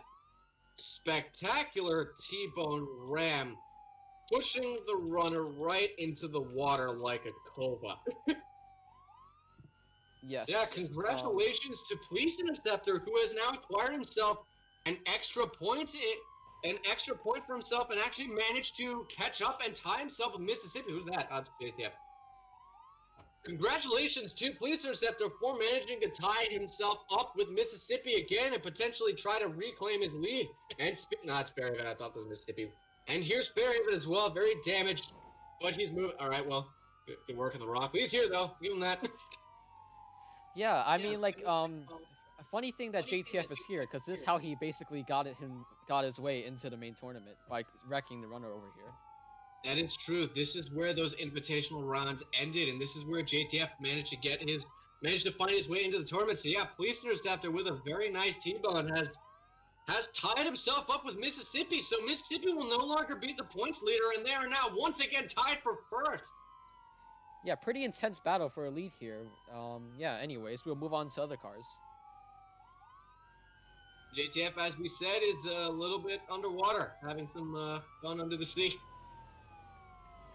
spectacular T-bone ram, pushing the runner right into the water like a cobra. Yes. Yeah, congratulations to Police Interceptor, who has now acquired himself an extra point for himself and actually managed to catch up and tie himself with Mississippi. Who's that? That's JTF. Congratulations to Police Interceptor for managing to tie himself up with Mississippi again and potentially try to reclaim his lead. And it's Fairhaven. I thought that was Mississippi. And here's Fairhaven as well, very damaged, but he's moving. All right, well, good work on the rock. He's here though. Give him that. Yeah, I mean, like, a funny thing that JTF is here, because this is how he basically got his way into the main tournament, by wrecking the runner over here. That is true. This is where those invitational rounds ended, and this is where JTF managed to find his way into the tournament. So yeah, Police Interceptor with a very nice T-bone has tied himself up with Mississippi. So Mississippi will no longer be the points leader, and they are now once again tied for first. Yeah, pretty intense battle for a lead here. Yeah, anyways, we'll move on to other cars. JTF, as we said, is a little bit underwater, having some fun under the sea.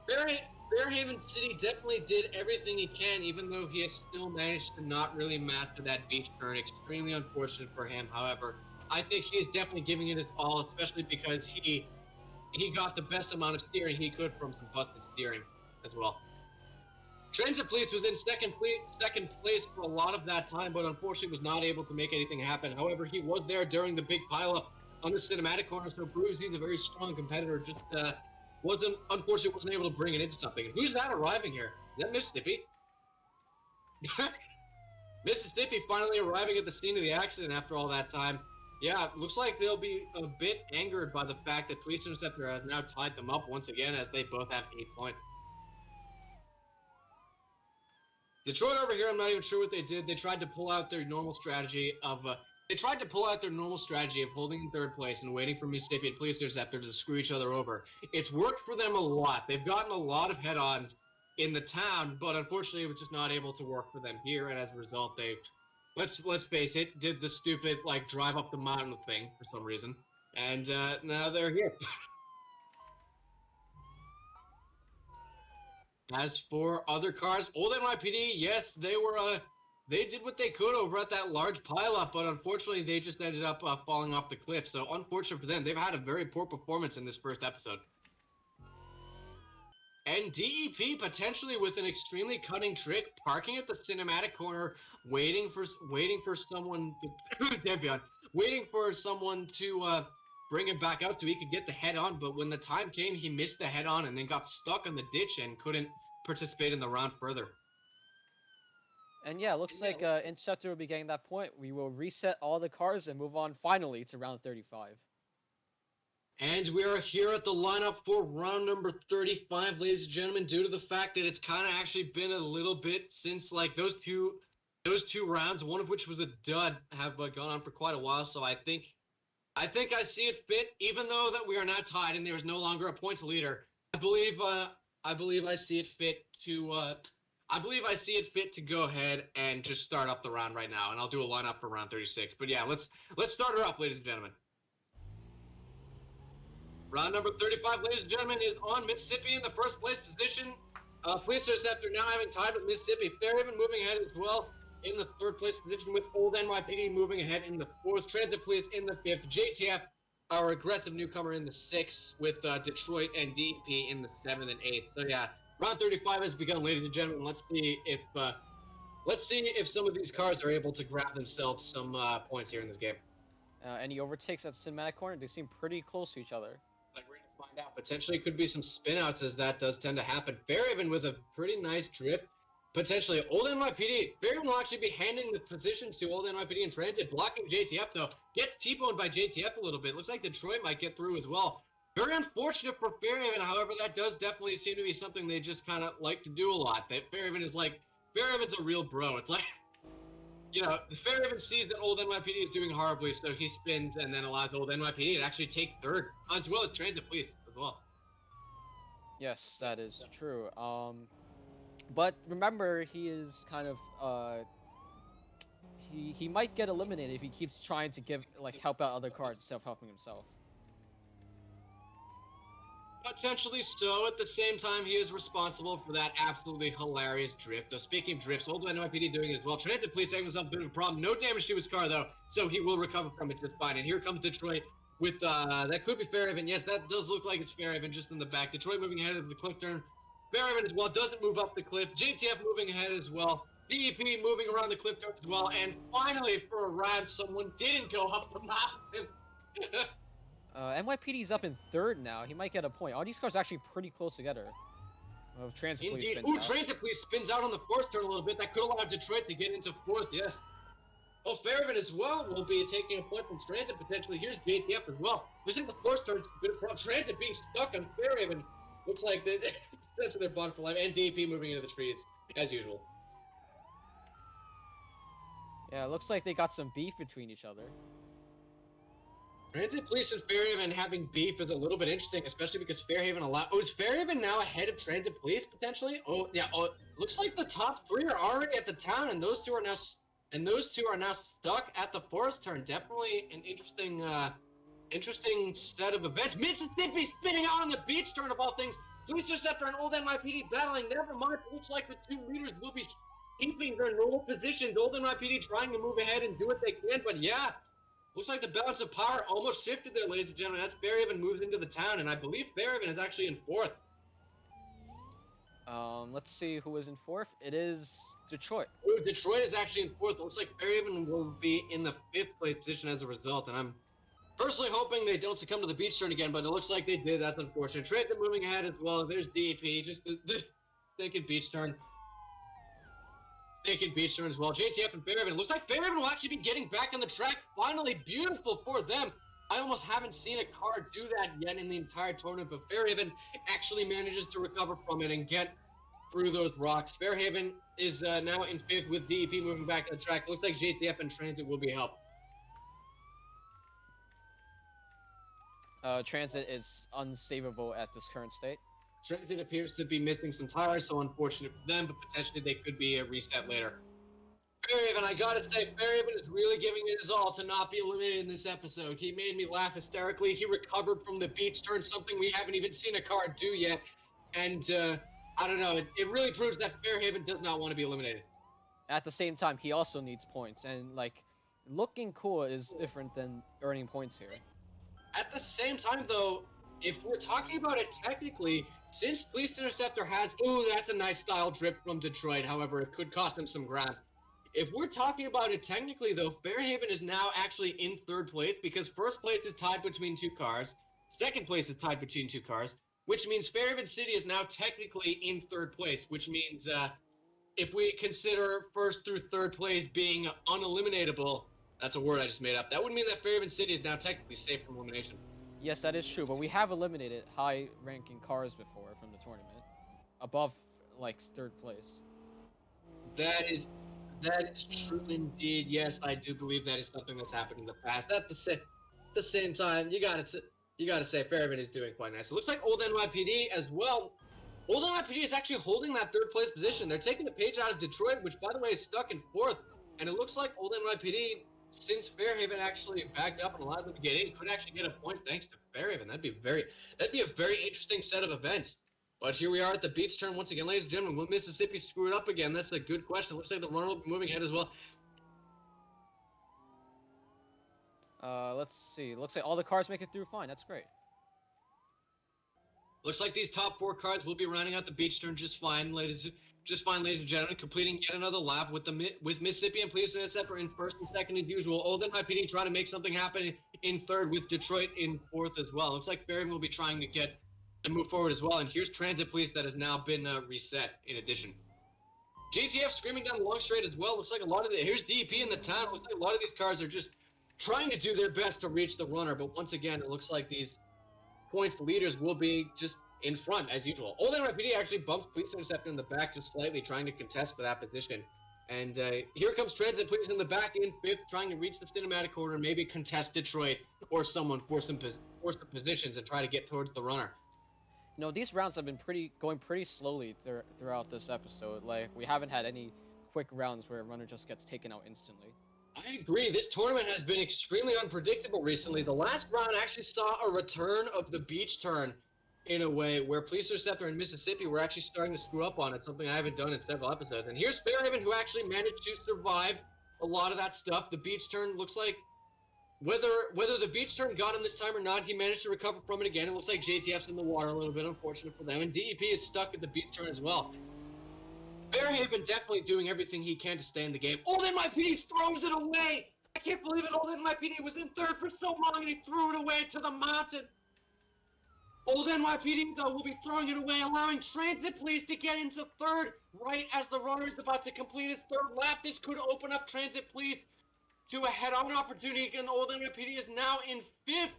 Fairhaven City definitely did everything he can, even though he has still managed to not really master that beach turn. Extremely unfortunate for him, however. I think he is definitely giving it his all, especially because he got the best amount of steering he could from some busted steering as well. Transit Police was in second place for a lot of that time, but unfortunately was not able to make anything happen. However, he was there during the big pileup on the cinematic corner, so proves he's a very strong competitor. Just unfortunately wasn't able to bring it into something. Who's that arriving here? Is that Mississippi? Mississippi finally arriving at the scene of the accident after all that time. Yeah, looks like they'll be a bit angered by the fact that Police Interceptor has now tied them up once again, as they both have 8 points. Detroit over here, I'm not even sure what they did. They tried to pull out their normal strategy of holding in third place and waiting for Mississippi and Police Interceptor to screw each other over. It's worked for them a lot. They've gotten a lot of head-ons in the town, but unfortunately it was just not able to work for them here, and as a result they, let's face it, did the stupid, like, drive up the mountain thing for some reason. And now they're here. As for other cars, old NYPD, yes, they did what they could over at that large pileup, but unfortunately they just ended up falling off the cliff. So unfortunate for them. They've had a very poor performance in this first episode. And DEP potentially with an extremely cunning trick, parking at the cinematic corner, waiting for someone to bring him back out so he could get the head on. But when the time came, he missed the head on and then got stuck in the ditch and couldn't participate in the round further. And yeah, looks like Interceptor will be getting that point. We will reset all the cars and move on finally to round 35. And we are here at the lineup for round number 35, ladies and gentlemen, due to the fact that it's kind of actually been a little bit since, like, those two rounds, one of which was a dud, have gone on for quite a while. So I think I see it fit, even though that we are now tied and there is no longer a points leader. I believe I see it fit to go ahead and just start up the round right now, and I'll do a lineup for round 36. But yeah, let's start her up, ladies and gentlemen. Round number 35, ladies and gentlemen, is on Mississippi in the first place position. Police Interceptor now having tied with Mississippi. Fairhaven moving ahead as well in the third place position, with Old NYPD moving ahead in the fourth. Transit Police in the fifth. JTF, our aggressive newcomer, in the sixth, with Detroit and DEP in the seventh and eighth. So yeah, round 35 has begun, ladies and gentlemen. Let's see if some of these cars are able to grab themselves some points here in this game. Any overtakes at cinematic corner? They seem pretty close to each other. Like, we're gonna find out. Potentially could be some spin-outs, as that does tend to happen. Fairhaven with a pretty nice trip. Potentially Old NYPD. Fairhaven will actually be handing the positions to Old NYPD and Transit, blocking JTF though. Gets T-boned by JTF a little bit. Looks like Detroit might get through as well. Very unfortunate for Fairhaven, however, that does definitely seem to be something they just kind of like to do a lot. That Fairhaven is like Fairhaven's a real bro. It's like, Fairhaven sees that old NYPD is doing horribly, so he spins and then allows old NYPD to actually take third, as well as Transit Police as well. Yes, that is true. But remember, he is kind of he might get eliminated if he keeps trying to help out other cars instead of helping himself. Potentially so. At the same time, he is responsible for that absolutely hilarious drift. Though speaking of drifts, old NYPD doing it as well. Transit Police having himself a bit of a problem. No damage to his car though, so he will recover from it just fine. And here comes Detroit with that could be Fairhaven. Yes, that does look like it's Fairhaven just in the back. Detroit moving ahead of the cliff turn. Fairhaven as well doesn't move up the cliff. JTF moving ahead as well. DEP moving around the cliff turn as well. And finally, for a round, someone didn't go up the mountain. NYPD's up in third now. He might get a point. All these cars are actually pretty close together. Transit Police spins out. Transit Police spins out on the fourth turn a little bit. That could allow Detroit to get into fourth, yes. Oh, Fairhaven as well will be taking a point from Transit potentially. Here's JTF as well. Looks like the fourth turn is a bit of a problem. Transit being stuck on Fairhaven. Looks like that's their bottom for life. And DEP moving into the trees, as usual. Yeah, it looks like they got some beef between each other. Transit Police and Fairhaven having beef is a little bit interesting, especially because Fairhaven is Fairhaven now ahead of Transit Police potentially? Oh yeah. Oh, looks like the top three are already at the town, and those two are now stuck at the forest turn. Definitely an interesting set of events. Mississippi spinning out on the beach turn of all things. Police Interceptor and old NYPD battling. Never mind. Looks like the two leaders will be keeping their normal positions. Old NYPD trying to move ahead and do what they can, but yeah. Looks like the balance of power almost shifted there, ladies and gentlemen. That's Fairhaven moves into the town, and I believe Fairhaven is actually in fourth. Let's see who is in fourth. It is Detroit. Ooh, Detroit is actually in fourth. Looks like Fairhaven will be in the fifth place position as a result, and I'm personally hoping they don't succumb to the beach turn again, but it looks like they did. That's unfortunate. Transit moving ahead as well. There's DEP, just the thinking beach turn. Naked beach turn as well. JTF and Fairhaven. Looks like Fairhaven will actually be getting back on the track. Finally, beautiful for them. I almost haven't seen a car do that yet in the entire tournament, but Fairhaven actually manages to recover from it and get through those rocks. Fairhaven is now in fifth with DEP moving back on the track. Looks like JTF and Transit will be helped. Transit is unsavable at this current state. Transit appears to be missing some tires, so unfortunate for them, but potentially they could be a reset later. Fairhaven, I gotta say, Fairhaven is really giving it his all to not be eliminated in this episode. He made me laugh hysterically. He recovered from the beach turn, something we haven't even seen a car do yet. And, I don't know, it really proves that Fairhaven does not want to be eliminated. At the same time, he also needs points, and, looking cool is different than earning points here. At the same time, though, if we're talking about it technically, since Police Interceptor has... Ooh, that's a nice style drip from Detroit. However, it could cost him some ground. If we're talking about it technically, though, Fairhaven is now actually in third place because first place is tied between two cars. Second place is tied between two cars, which means Fairhaven City is now technically in third place, which means if we consider first through third place being uneliminatable, that's a word I just made up, that would mean that Fairhaven City is now technically safe from elimination. Yes, that is true, but we have eliminated high-ranking cars before from the tournament, above, third place. That is true indeed. Yes, I do believe that is something that's happened in the past. At the same time, you gotta say Fairhaven is doing quite nice. It looks like old NYPD as well. Old NYPD is actually holding that third place position. They're taking the page out of Detroit, which by the way is stuck in fourth. And it looks like old NYPD, since Fairhaven actually backed up and allowed them to get in, could actually get a point thanks to Fairhaven. That'd be a very interesting set of events. But here we are at the beach turn once again, ladies and gentlemen. Will Mississippi screw it up again? That's a good question. Looks like the runner will be moving ahead as well. Let's see. Looks like all the cars make it through fine. That's great. Looks like these top four cars will be rounding out the beach turn just fine, ladies and gentlemen, completing yet another lap with Mississippi and Police Interceptor in first and second as usual. Old NYPD trying to make something happen in third with Detroit in fourth as well. Looks like Fairhaven will be trying to move forward as well. And here's Transit Police that has now been reset in addition. JTF screaming down the long straight as well. Looks like here's DEP in the town. Looks like a lot of these cars are just trying to do their best to reach the runner. But once again, it looks like these points leaders will be just in front, as usual. Old NYPD actually bumps Police Interceptor in the back just slightly, trying to contest for that position. And here comes Transit Police in the back in 5th, trying to reach the cinematic corner, maybe contest Detroit, or someone force some positions and try to get towards the runner. You know, these rounds have been going pretty slowly throughout this episode. Like, we haven't had any quick rounds where a runner just gets taken out instantly. I agree. This tournament has been extremely unpredictable recently. The last round actually saw a return of the beach turn in a way where Police Interceptor and Mississippi were actually starting to screw up on it, something I haven't done in several episodes. And here's Fairhaven, who actually managed to survive a lot of that stuff. The beach turn looks like whether the beach turn got him this time or not, he managed to recover from it again. It looks like JTF's in the water a little bit, unfortunate for them. And DEP is stuck at the beach turn as well. Fairhaven definitely doing everything he can to stay in the game. Old NYPD throws it away! I can't believe it. Old NYPD was in 3rd for so long and he threw it away to the mountain. Old NYPD, though, will be throwing it away, allowing Transit Police to get into 3rd right as the runner is about to complete his 3rd lap. This could open up Transit Police to a head-on opportunity, and Old NYPD is now in 5th.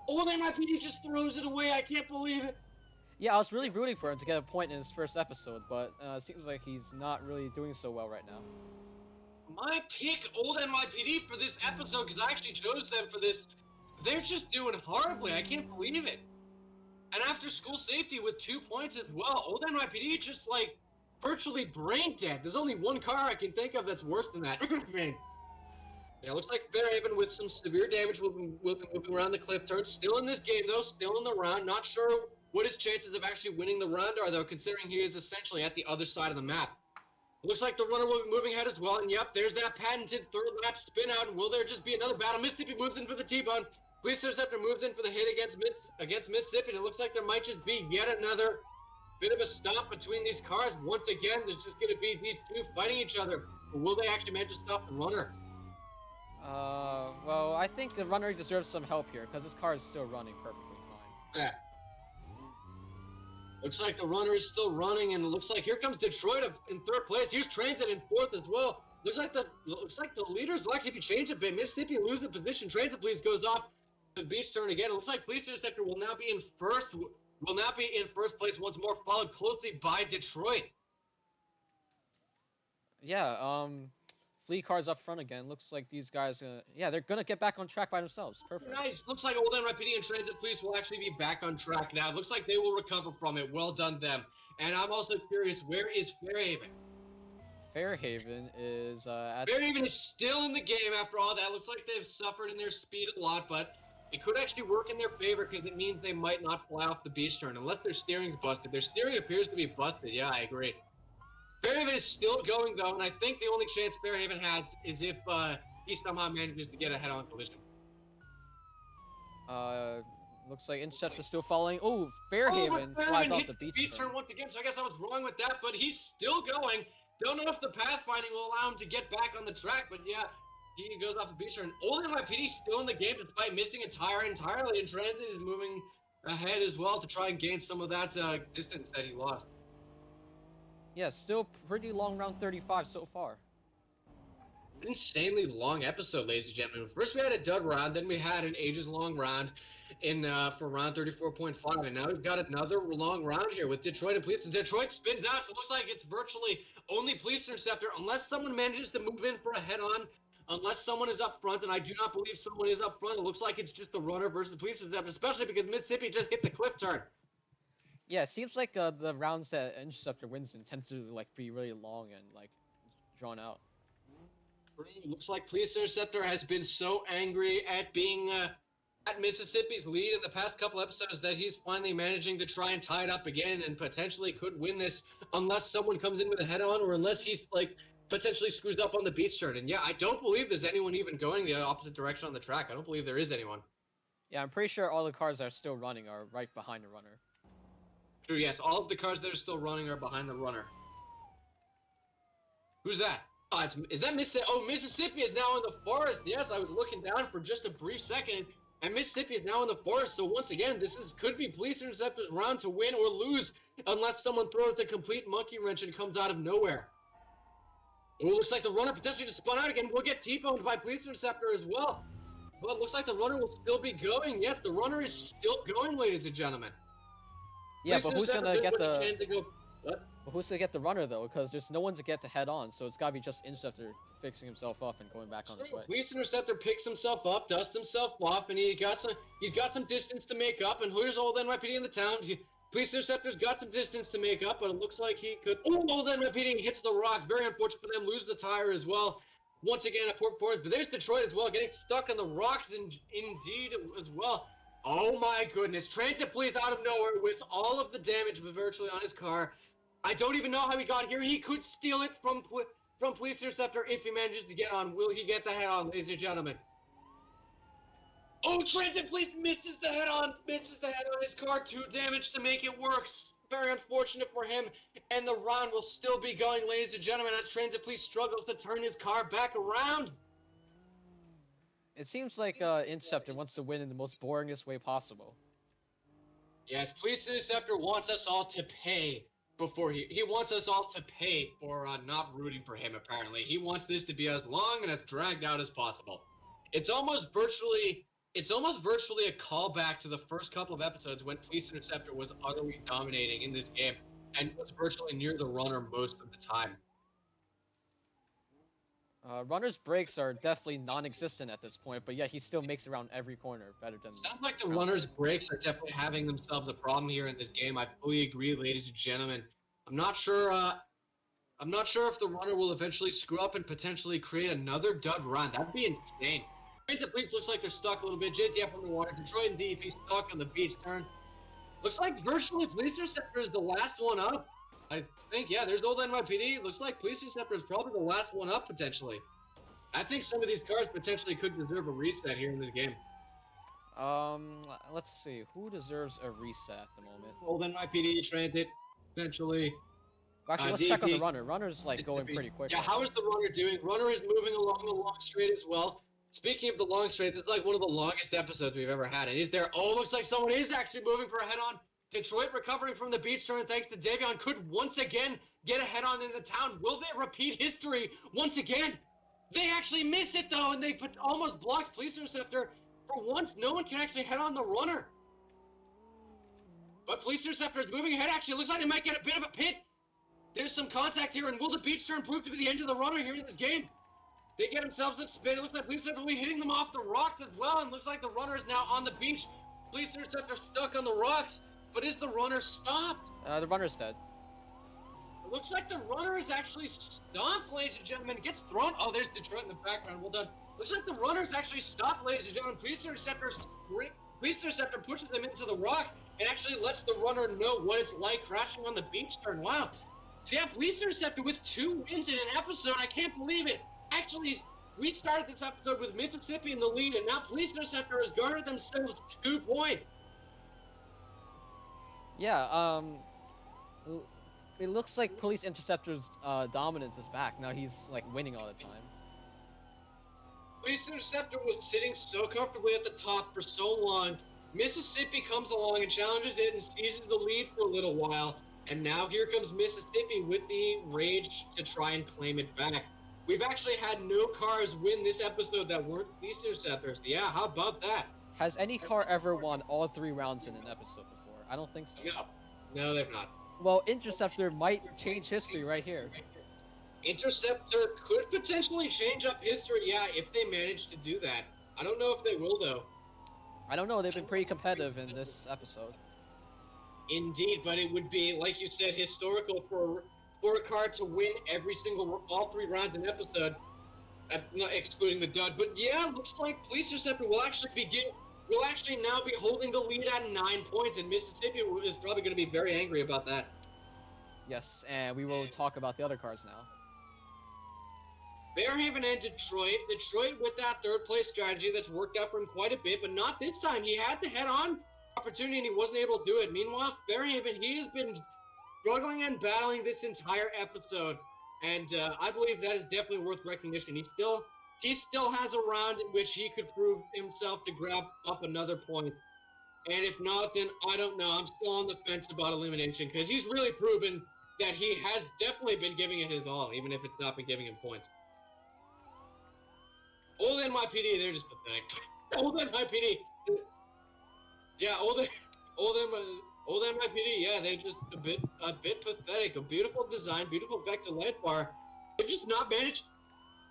Old NYPD just throws it away. I can't believe it. Yeah, I was really rooting for him to get a point in his first episode, but it seems like he's not really doing so well right now. My pick, Old NYPD, for this episode, because I actually chose them for this, they're just doing horribly. I can't believe it. And after school safety with 2 points as well, Old NYPD just, like, virtually brain dead. There's only one car I can think of that's worse than that. Yeah, looks like Fairhaven with some severe damage will be moving around the cliff turn. Still in this game, though, still in the round. Not sure what his chances of actually winning the round are, though, considering he is essentially at the other side of the map. Looks like the runner will be moving ahead as well, and yep, there's that patented 3rd lap spin out, and will there just be another battle? Mississippi moves in for the T-bone. Police Interceptor moves in for the hit against Mississippi, and it looks like there might just be yet another bit of a stop between these cars. Once again, there's just going to be these two fighting each other. But will they actually manage to stop the runner? Well, I think the runner deserves some help here, because his car is still running perfectly fine. Yeah. Looks like the runner is still running, and it looks like here comes Detroit in 3rd place. Here's Transit in 4th as well. Looks like the leaders will actually be changed a bit. Mississippi loses the position. Transit Police goes off the beach turn again. It looks like Police Interceptor will now be in 1st place once more, followed closely by Detroit. Yeah, Flea car's up front again. Looks like these guys, they're gonna get back on track by themselves. Perfect. Nice. Looks like Old NYPD and Transit Police will actually be back on track now. Looks like they will recover from it. Well done, them. And I'm also curious, where is Fairhaven? Fairhaven is Fairhaven is still in the game after all that. Looks like they've suffered in their speed a lot, but it could actually work in their favor because it means they might not fly off the beach turn unless their steering's busted. Their steering appears to be busted. Yeah, I agree. Fairhaven is still going, though, and I think the only chance Fairhaven has is if he somehow manages to get a head-on collision. Looks like Interceptor's still following. Oh, Fairhaven flies off the beach turn once again, so I guess I was wrong with that, but he's still going. Don't know if the pathfinding will allow him to get back on the track, but yeah, he goes off the beach turn. Old NYPD still in the game despite missing a tire entirely, and Transit is moving ahead as well to try and gain some of that distance that he lost. Yeah, still pretty long round 35 so far. An insanely long episode, ladies and gentlemen. First we had a dud round, then we had an ages-long round for round 34.5, and now we've got another long round here with Detroit and Police. And Detroit spins out, so it looks like it's virtually only Police Interceptor, unless someone manages to move in for a head-on, unless someone is up front, and I do not believe someone is up front. It looks like it's just the runner versus Police Interceptor, especially because Mississippi just hit the cliff turn. Yeah, it seems like the rounds that Interceptor wins in tends to like be really long and like drawn out. Looks like Police Interceptor has been so angry at being at Mississippi's lead in the past couple episodes that he's finally managing to try and tie it up again and potentially could win this unless someone comes in with a head-on or unless he's like potentially screws up on the beach turn. And yeah, I don't believe there's anyone even going the opposite direction on the track. I don't believe there is anyone. Yeah, I'm pretty sure all the cars that are still running are right behind the runner. True, yes. All of the cars that are still running are behind the runner. Who's that? Oh, is that Mississippi? Oh, Mississippi is now in the forest. Yes, I was looking down for just a brief second, and Mississippi is now in the forest. So once again, this could be Police Interceptor's round to win or lose, unless someone throws a complete monkey wrench and comes out of nowhere. Oh, looks like the runner potentially just spun out again. We'll get T-boned by Police Interceptor as well. But looks like the runner will still be going. Yes, the runner is still going, ladies and gentlemen. Yeah, but who's gonna get What? But who's gonna get the runner though? Because there's no one to get the head on, so it's gotta be just Interceptor fixing himself up and going back on his way. Police Interceptor picks himself up, dusts himself off, and he's got some distance to make up. And here's old NYPD in the town. Police Interceptor's got some distance to make up, but it looks like he could. Oh, old NYPD hits the rock. Very unfortunate for them. Lose the tire as well. Once again at Port Forest, but there's Detroit as well, getting stuck on the rocks indeed as well. Oh my goodness! Transit Police out of nowhere with all of the damage virtually on his car. I don't even know how he got here. He could steal it from Police Interceptor if he manages to get on. Will he get the head on, ladies and gentlemen? Oh, Transit Police misses the head on his car. 2 damage to make it work. Very unfortunate for him. And the round will still be going, ladies and gentlemen, as Transit Police struggles to turn his car back around. It seems like Interceptor wants to win in the most boringest way possible. Yes, Police Interceptor wants us all to pay before he wants us all to pay for not rooting for him, apparently. He wants this to be as long and as dragged out as possible. It's almost virtually a callback to the first couple of episodes when Police Interceptor was utterly dominating in this game and was virtually near the runner most of the time. Runner's brakes are definitely non-existent at this point, but yeah, he still makes around every corner better than... Sounds like the runner's brakes are definitely having themselves a problem here in this game. I fully agree, ladies and gentlemen. I'm not sure if the runner will eventually screw up and potentially create another dud run. That'd be insane. Transit Police looks like they're stuck a little bit. JTF on the water. Detroit and DEP stuck on the beach turn. Looks like virtually Police Interceptor is the last one up. I think, yeah, there's old NYPD. Looks like Police Interceptor is probably the last one up, potentially. I think some of these cars potentially could deserve a reset here in this game. Let's see. Who deserves a reset at the moment? Old NYPD, Transit, potentially. Actually, let's check on the runner. Runner's, like, going pretty quick. Yeah, how is the runner doing? Runner is moving along the long straight as well. Speaking of the long straight, this is like one of the longest episodes we've ever had. And he's there. Oh, looks like someone is actually moving for a head-on. Detroit recovering from the beach turn thanks to Davion could once again get a head-on in the town. Will they repeat history once again? They actually miss it though, and they almost blocked Police Interceptor. For once, no one can actually head on the runner. But Police Interceptor is moving ahead. Actually, it looks like they might get a bit of a pit. There's some contact here, and will the beach turn prove to be the end of the runner here in this game? They get themselves a spin. It looks like Police Interceptor will be hitting them off the rocks as well, and looks like the runner is now on the beach. Police Interceptor stuck on the rocks. But is the runner stopped? The runner's dead. It looks like the runner is actually stopped, ladies and gentlemen. It gets thrown. Oh, there's Detroit in the background. Well done. Looks like the runner's actually stopped, ladies and gentlemen. Police Interceptor pushes them into the rock and actually lets the runner know what it's like crashing on the beach turn. Wow. So yeah, Police Interceptor with 2 wins in an episode. I can't believe it. Actually, we started this episode with Mississippi in the lead, and now Police Interceptor has garnered themselves 2 points. Yeah, it looks like Police Interceptor's dominance is back. Now he's, like, winning all the time. Police Interceptor was sitting so comfortably at the top for so long. Mississippi comes along and challenges it and seizes the lead for a little while. And now here comes Mississippi with the rage to try and claim it back. We've actually had no cars win this episode that weren't Police Interceptors. Yeah, how about that? Has any car ever won all 3 rounds in an episode before? I don't think so. No, they've not. Well, Interceptor might change history right here. Interceptor could potentially change up history, yeah, if they manage to do that. I don't know if they will, though. I don't know. They've been pretty competitive in this episode. Indeed, but it would be, like you said, historical for a car to win all 3 rounds in an episode, not excluding the dud. But yeah, looks like Police Interceptor will actually now be holding the lead at 9 points, and Mississippi is probably going to be very angry about that. Yes, and we will talk about the other cars now. Fairhaven and Detroit. Detroit with that 3rd place strategy that's worked out for him quite a bit, but not this time. He had the head-on opportunity and he wasn't able to do it. Meanwhile, Fairhaven, he has been struggling and battling this entire episode, and I believe that is definitely worth recognition. He still has a round in which he could prove himself to grab up another point. And if not, then I don't know. I'm still on the fence about elimination because he's really proven that he has definitely been giving it his all, even if it's not been giving him points. Old NYPD, they're just pathetic. Old NYPD. Yeah, old NYPD. Yeah, they're just a bit pathetic. A beautiful design, beautiful vector light bar. They've just not managed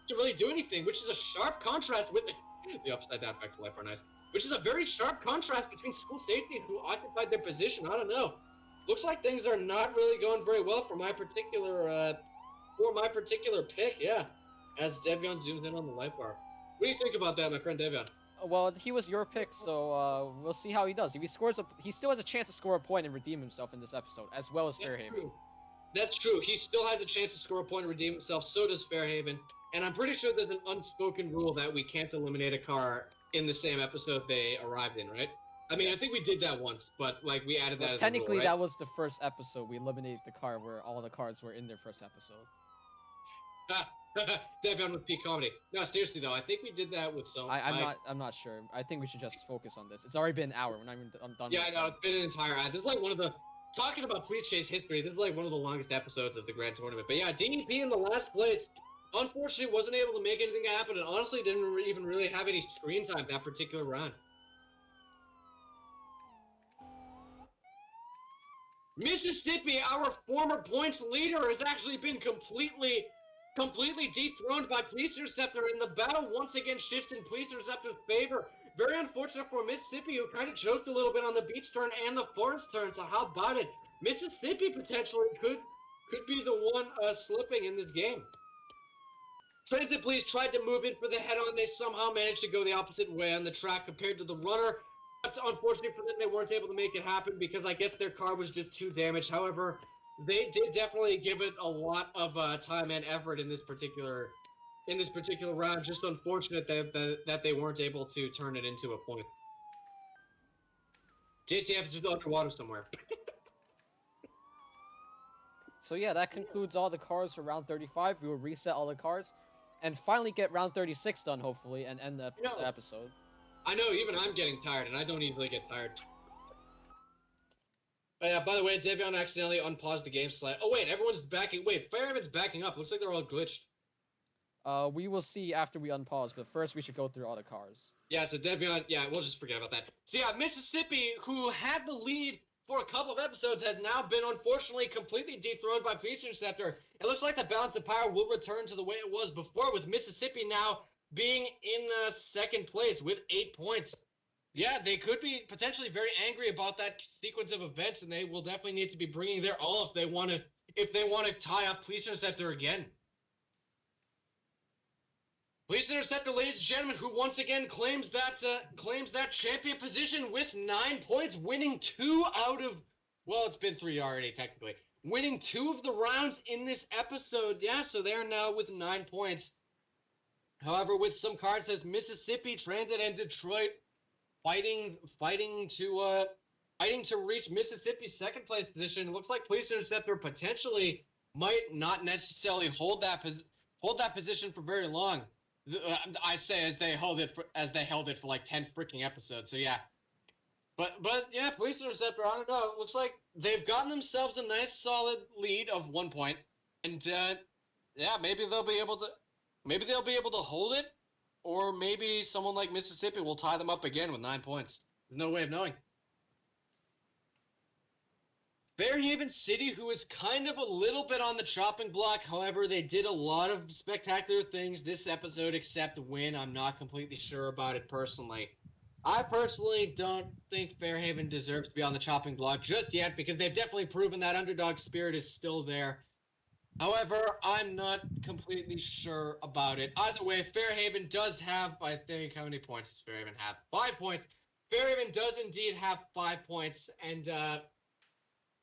to really do anything, which is a sharp contrast with the upside down vector light bar. Nice. Which is a very sharp contrast between school safety who occupied their position. I don't know. Looks like things are not really going very well for my particular pick. Yeah, as Devion zooms in on the light bar. What do you think about that, my friend Devion? Well, he was your pick, so we'll see how he does. If he scores he still has a chance to score a point and redeem himself in this episode, as well as Fairhaven. That's true. He still has a chance to score a point and redeem himself. So does Fairhaven. And I'm pretty sure there's an unspoken rule that we can't eliminate a car in the same episode they arrived in, right? I mean, yes. I think we did that once, but like we added that. Well, as technically, a rule, right? That was the first episode. We eliminated the car where all the cars were in their first episode. Devion with peak comedy. No, seriously though, I think we did that with some. I'm not sure. I think we should just focus on this. It's already been an hour. We're not even done. Yeah, I know. It's been an entire hour. This is like one of the talking about Police Chase history. This is like one of the longest episodes of the Grand Tournament. But yeah, DEP in the last place. Unfortunately, wasn't able to make anything happen, and honestly, didn't even really have any screen time that particular round. Mississippi, our former points leader, has actually been completely dethroned by Police Interceptor, and the battle once again shifts in Police Interceptor's favor. Very unfortunate for Mississippi, who kind of choked a little bit on the beach turn and the forest turn, so how about it? Mississippi potentially could be the one slipping in this game. Transit Police tried to move in for the head-on. They somehow managed to go the opposite way on the track compared to the runner. But unfortunately for them, they weren't able to make it happen because I guess their car was just too damaged. However, they did definitely give it a lot of time and effort in this particular round. Just unfortunate that they weren't able to turn it into a point. JTF is just underwater somewhere. So yeah, that concludes all the cars for round 35. We will reset all the cars and finally get round 36 done, hopefully, and end the episode. I know, even I'm getting tired, and I don't easily get tired. Oh, yeah, by the way, Devion accidentally unpaused the game slide. Oh, wait, everyone's backing. Wait, Fairhaven's backing up. Looks like they're all glitched. We will see after we unpause, but first we should go through all the cars. Yeah, so Devion, yeah, we'll just forget about that. So yeah, Mississippi, who had the lead for a couple of episodes, has now been unfortunately completely dethroned by Police Interceptor. It looks like the balance of power will return to the way it was before, with Mississippi now being in second place with 8 points. Yeah, they could be potentially very angry about that sequence of events, and they will definitely need to be bringing their all if they want to tie up Police Interceptor again. Police Interceptor, ladies and gentlemen, who once again claims that champion position with 9 points, winning 2 out of, well, it's been 3 already technically, winning 2 of the rounds in this episode. Yeah, so they're now with 9 points. However, with some cards says Mississippi, Transit, and Detroit fighting to reach Mississippi's second place position. It looks like Police Interceptor potentially might not necessarily hold that position for very long. I say as they held it for like 10 freaking episodes. So yeah, but yeah, Police Interceptor. I don't know. It looks like they've gotten themselves a nice solid lead of 1 point, and yeah, maybe they'll be able to hold it, or maybe someone like Mississippi will tie them up again with 9 points. There's no way of knowing. Fairhaven City, who is kind of a little bit on the chopping block. However, they did a lot of spectacular things this episode except win. I'm not completely sure about it personally. I personally don't think Fairhaven deserves to be on the chopping block just yet because they've definitely proven that underdog spirit is still there. However, I'm not completely sure about it. Either way, Fairhaven does have, I think, how many points does Fairhaven have? 5 points. Fairhaven does indeed have 5 points, and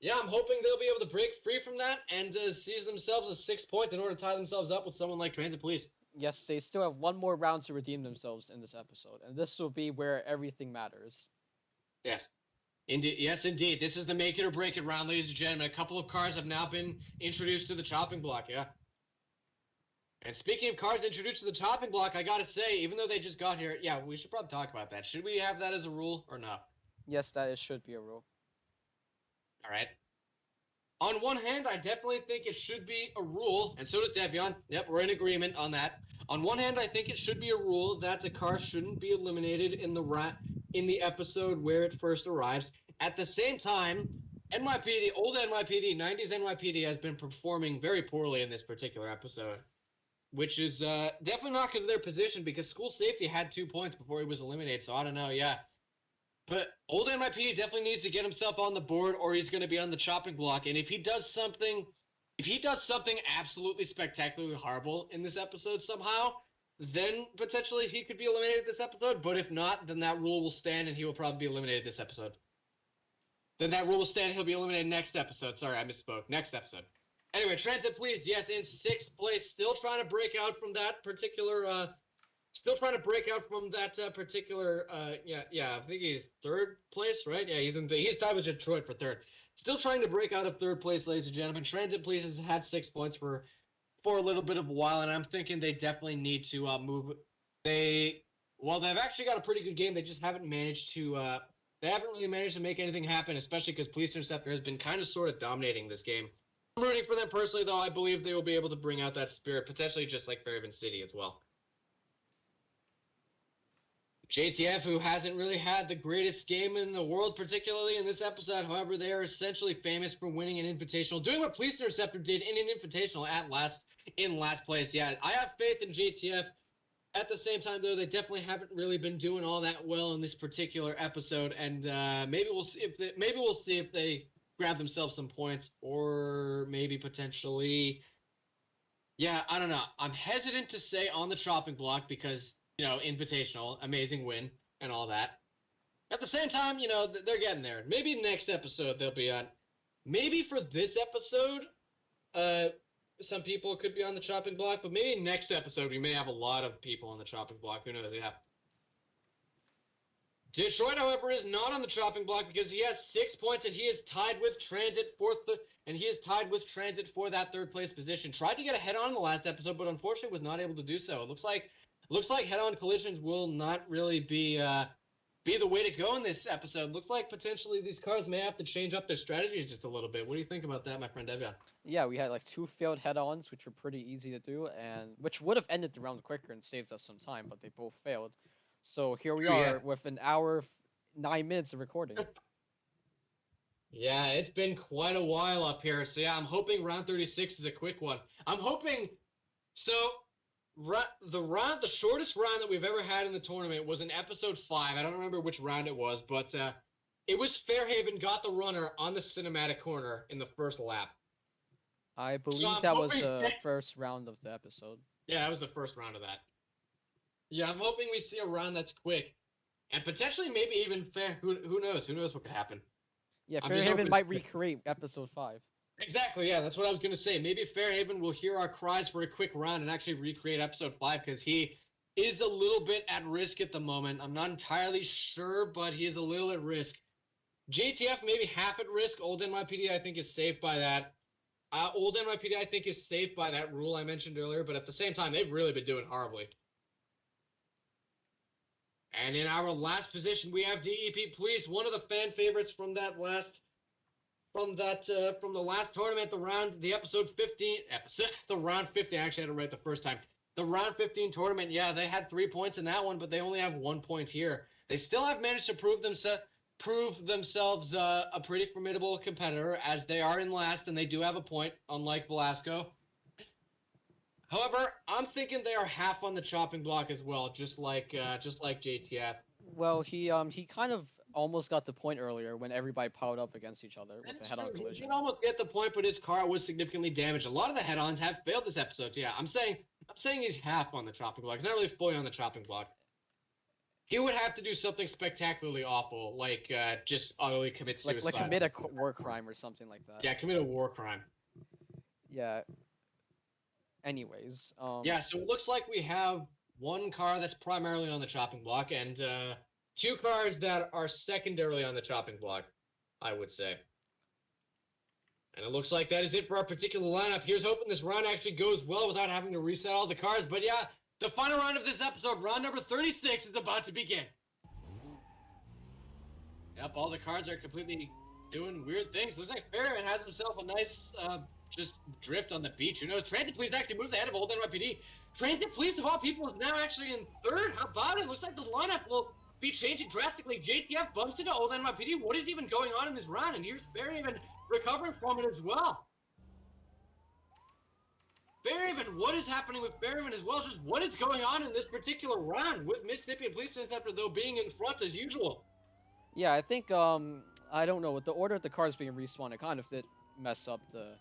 yeah, I'm hoping they'll be able to break free from that and seize themselves a 6 point in order to tie themselves up with someone like Transit Police. Yes, they still have 1 more round to redeem themselves in this episode, and this will be where everything matters. Yes. Indeed, yes, indeed. This is the make it or break it round, ladies and gentlemen. A couple of cars have now been introduced to the chopping block, yeah. And speaking of cars introduced to the chopping block, I gotta say, even though they just got here, yeah, we should probably talk about that. Should we have that as a rule or not? Yes, that should be a rule. All right. On one hand, I definitely think it should be a rule, and so does Devion. Yep, we're in agreement on that. On one hand, I think it should be a rule that a car shouldn't be eliminated in the episode where it first arrives. At the same time, NYPD, old NYPD, 90s NYPD has been performing very poorly in this particular episode, which is definitely not because of their position, because school safety had 2 points before he was eliminated, so I don't know, yeah. But old NYPD definitely needs to get himself on the board, or he's going to be on the chopping block. And if he does something absolutely spectacularly horrible in this episode somehow, then potentially he could be eliminated this episode. But if not, then that rule will stand, and he will probably be eliminated this episode. Then that rule will stand, he'll be eliminated next episode. Sorry, I misspoke. Next episode. Anyway, Transit Police, yes, in 6th place, still trying to break out from that particular I think he's 3rd place, right? Yeah, he's tied with Detroit for 3rd. Still trying to break out of 3rd place, ladies and gentlemen. Transit Police has had 6 points for a little bit of a while, and I'm thinking they definitely need to move. They've actually got a pretty good game. They just haven't managed to. They haven't really managed to make anything happen, especially because Police Interceptor has been kind of sort of dominating this game. I'm rooting for them personally, though. I believe they will be able to bring out that spirit, potentially just like Fairhaven City as well. JTF, who hasn't really had the greatest game in the world, particularly in this episode. However, they are essentially famous for winning an invitational, doing what Police Interceptor did in an invitational in last place. Yeah, I have faith in JTF. At the same time, though, they definitely haven't really been doing all that well in this particular episode, and maybe we'll see if they grab themselves some points, or maybe potentially. Yeah, I don't know. I'm hesitant to say on the chopping block because, invitational, amazing win, and all that. At the same time, they're getting there. Maybe next episode they'll be on. Maybe for this episode, some people could be on the chopping block, but maybe next episode we may have a lot of people on the chopping block. Who knows? Yeah. Detroit, however, is not on the chopping block because he has 6 points and he is tied with Transit for that 3rd place position. Tried to get a head-on in the last episode, but unfortunately was not able to do so. It looks like head-on collisions will not really be the way to go in this episode. Looks like potentially these cars may have to change up their strategies just a little bit. What do you think about that, my friend Devion? Yeah, we had like 2 failed head-ons, which were pretty easy to do, and which would have ended the round quicker and saved us some time, but they both failed. So here we are with an hour, 9 minutes of recording. Yeah, it's been quite a while up here. So yeah, I'm hoping round 36 is a quick one. I'm hoping. So the shortest round that we've ever had in the tournament was in episode 5. I don't remember which round it was, but it was Fairhaven got the runner on the cinematic corner in the first lap. I believe that was the first round of the episode. Yeah, that was the first round of that. Yeah, I'm hoping we see a round that's quick, and potentially maybe even fair. Who knows? Who knows what could happen? Yeah, Fairhaven might recreate episode 5. Exactly. Yeah, that's what I was gonna say. Maybe Fairhaven will hear our cries for a quick round and actually recreate episode 5 because he is a little bit at risk at the moment. I'm not entirely sure, but he is a little at risk. JTF maybe half at risk. Old NYPD I think is safe by that. Old NYPD I think is safe by that rule I mentioned earlier, but at the same time they've really been doing horribly. And in our last position, we have DEP Police, one of the fan favorites from the last tournament, the round 15. Actually, I had it right the first time. The round 15 tournament, yeah, they had 3 points in that one, but they only have 1 point here. They still have managed to prove themselves a pretty formidable competitor, as they are in last and they do have a point, unlike Velasco. However, I'm thinking they are half on the chopping block as well, just like JTF. Well, he kind of almost got the point earlier when everybody piled up against each other with the head-on collision. He did almost get the point, but his car was significantly damaged. A lot of the head-ons have failed this episode. So yeah, I'm saying he's half on the chopping block. He's not really fully on the chopping block. He would have to do something spectacularly awful, like just utterly commit suicide. Like commit a war crime or something like that. Yeah, commit a war crime. Yeah. Anyways, yeah, so it looks like we have one car that's primarily on the chopping block and 2 cars that are secondarily on the chopping block, I would say. And it looks like that is it for our particular lineup. Here's hoping this round actually goes well without having to reset all the cars. But yeah, the final round of this episode, round number 36, is about to begin. Yep, all the cards are completely doing weird things. Looks like Fairhaven has himself a nice, just drift on the beach. Who knows? Transit Police actually moves ahead of Old NYPD. Transit Police, of all people, is now actually in third. How about it? Looks like the lineup will be changing drastically. JTF bumps into Old NYPD. What is even going on in this round? And here's Fairhaven recovering from it as well. Fairhaven, what is happening with Fairhaven as well? Just what is going on in this particular round with Mississippi and Police Interceptor, though, being in front as usual? Yeah, I think I don't know, with the order of the cars being respawned, it kind of did mess up the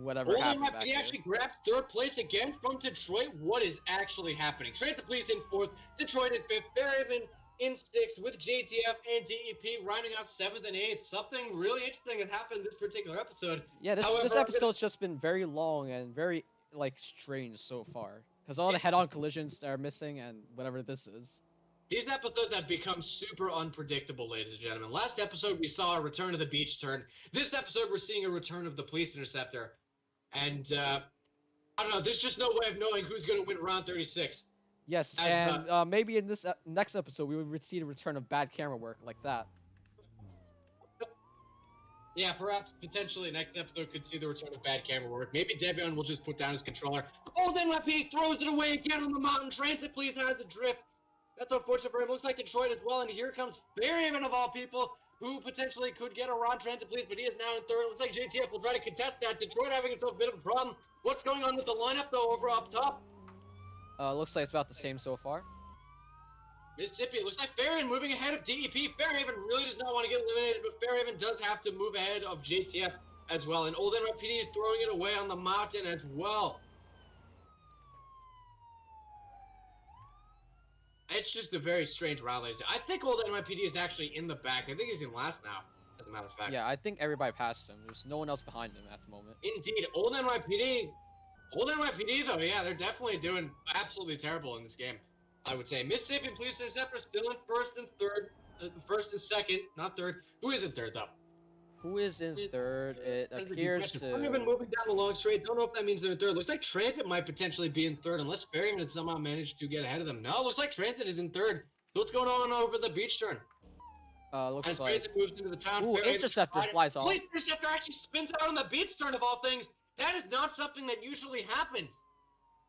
whatever happened back He here. actually grabs third place again from Detroit. What is actually happening? Transit Police in fourth, Detroit in fifth, Fairhaven in sixth, with JTF and DEP rounding out seventh and eighth. Something really interesting has happened this particular episode. Yeah, this However, episode's just been very long and very like strange so far, because all the head-on collisions are missing and whatever this is. These episodes have become super unpredictable, ladies and gentlemen. Last episode, we saw a return of the beach turn. This episode, we're seeing a return of the Police Interceptor. And, I don't know, there's just no way of knowing who's going to win round 36. Yes, and maybe in this next episode, we would see the return of bad camera work like that. Yeah, perhaps, potentially, next episode could see the return of bad camera work. Maybe Devion will just put down his controller. Oh, then NYPD throws it away again on the mountain. Transit Police has a drift. That's unfortunate for him. Looks like Detroit as well, and here comes Fairhaven of all people, who potentially could get around Transit Police, but he is now in third. Looks like JTF will try to contest that. Detroit having himself a bit of a problem. What's going on with the lineup, though, over up top? Looks like it's about the same so far. Mississippi, looks like Fairhaven moving ahead of DEP. Fairhaven really does not want to get eliminated, but Fairhaven does have to move ahead of JTF as well. And Old NYPD is throwing it away on the mountain as well. It's just a very strange round, ladies. I think Old NYPD is actually in the back. I think he's in last now, as a matter of fact. Yeah, I think everybody passed him. There's no one else behind him at the moment. Indeed, Old NYPD, though, yeah, they're definitely doing absolutely terrible in this game, I would say. Mississippi Police Interceptor still in first and third, first and second, not third. Who is in third, though? Who is in third? It appears to... Fairhaven moving down the long straight. Don't know if that means they're in third. Looks like Transit might potentially be in third, unless Fairhaven has somehow managed to get ahead of them. No, looks like Transit is in third. So what's going on over the beach turn? Looks As like... Transit moves into the town. Ooh, Interceptor flies off. Police Interceptor actually spins out on the beach turn, of all things. That is not something that usually happens.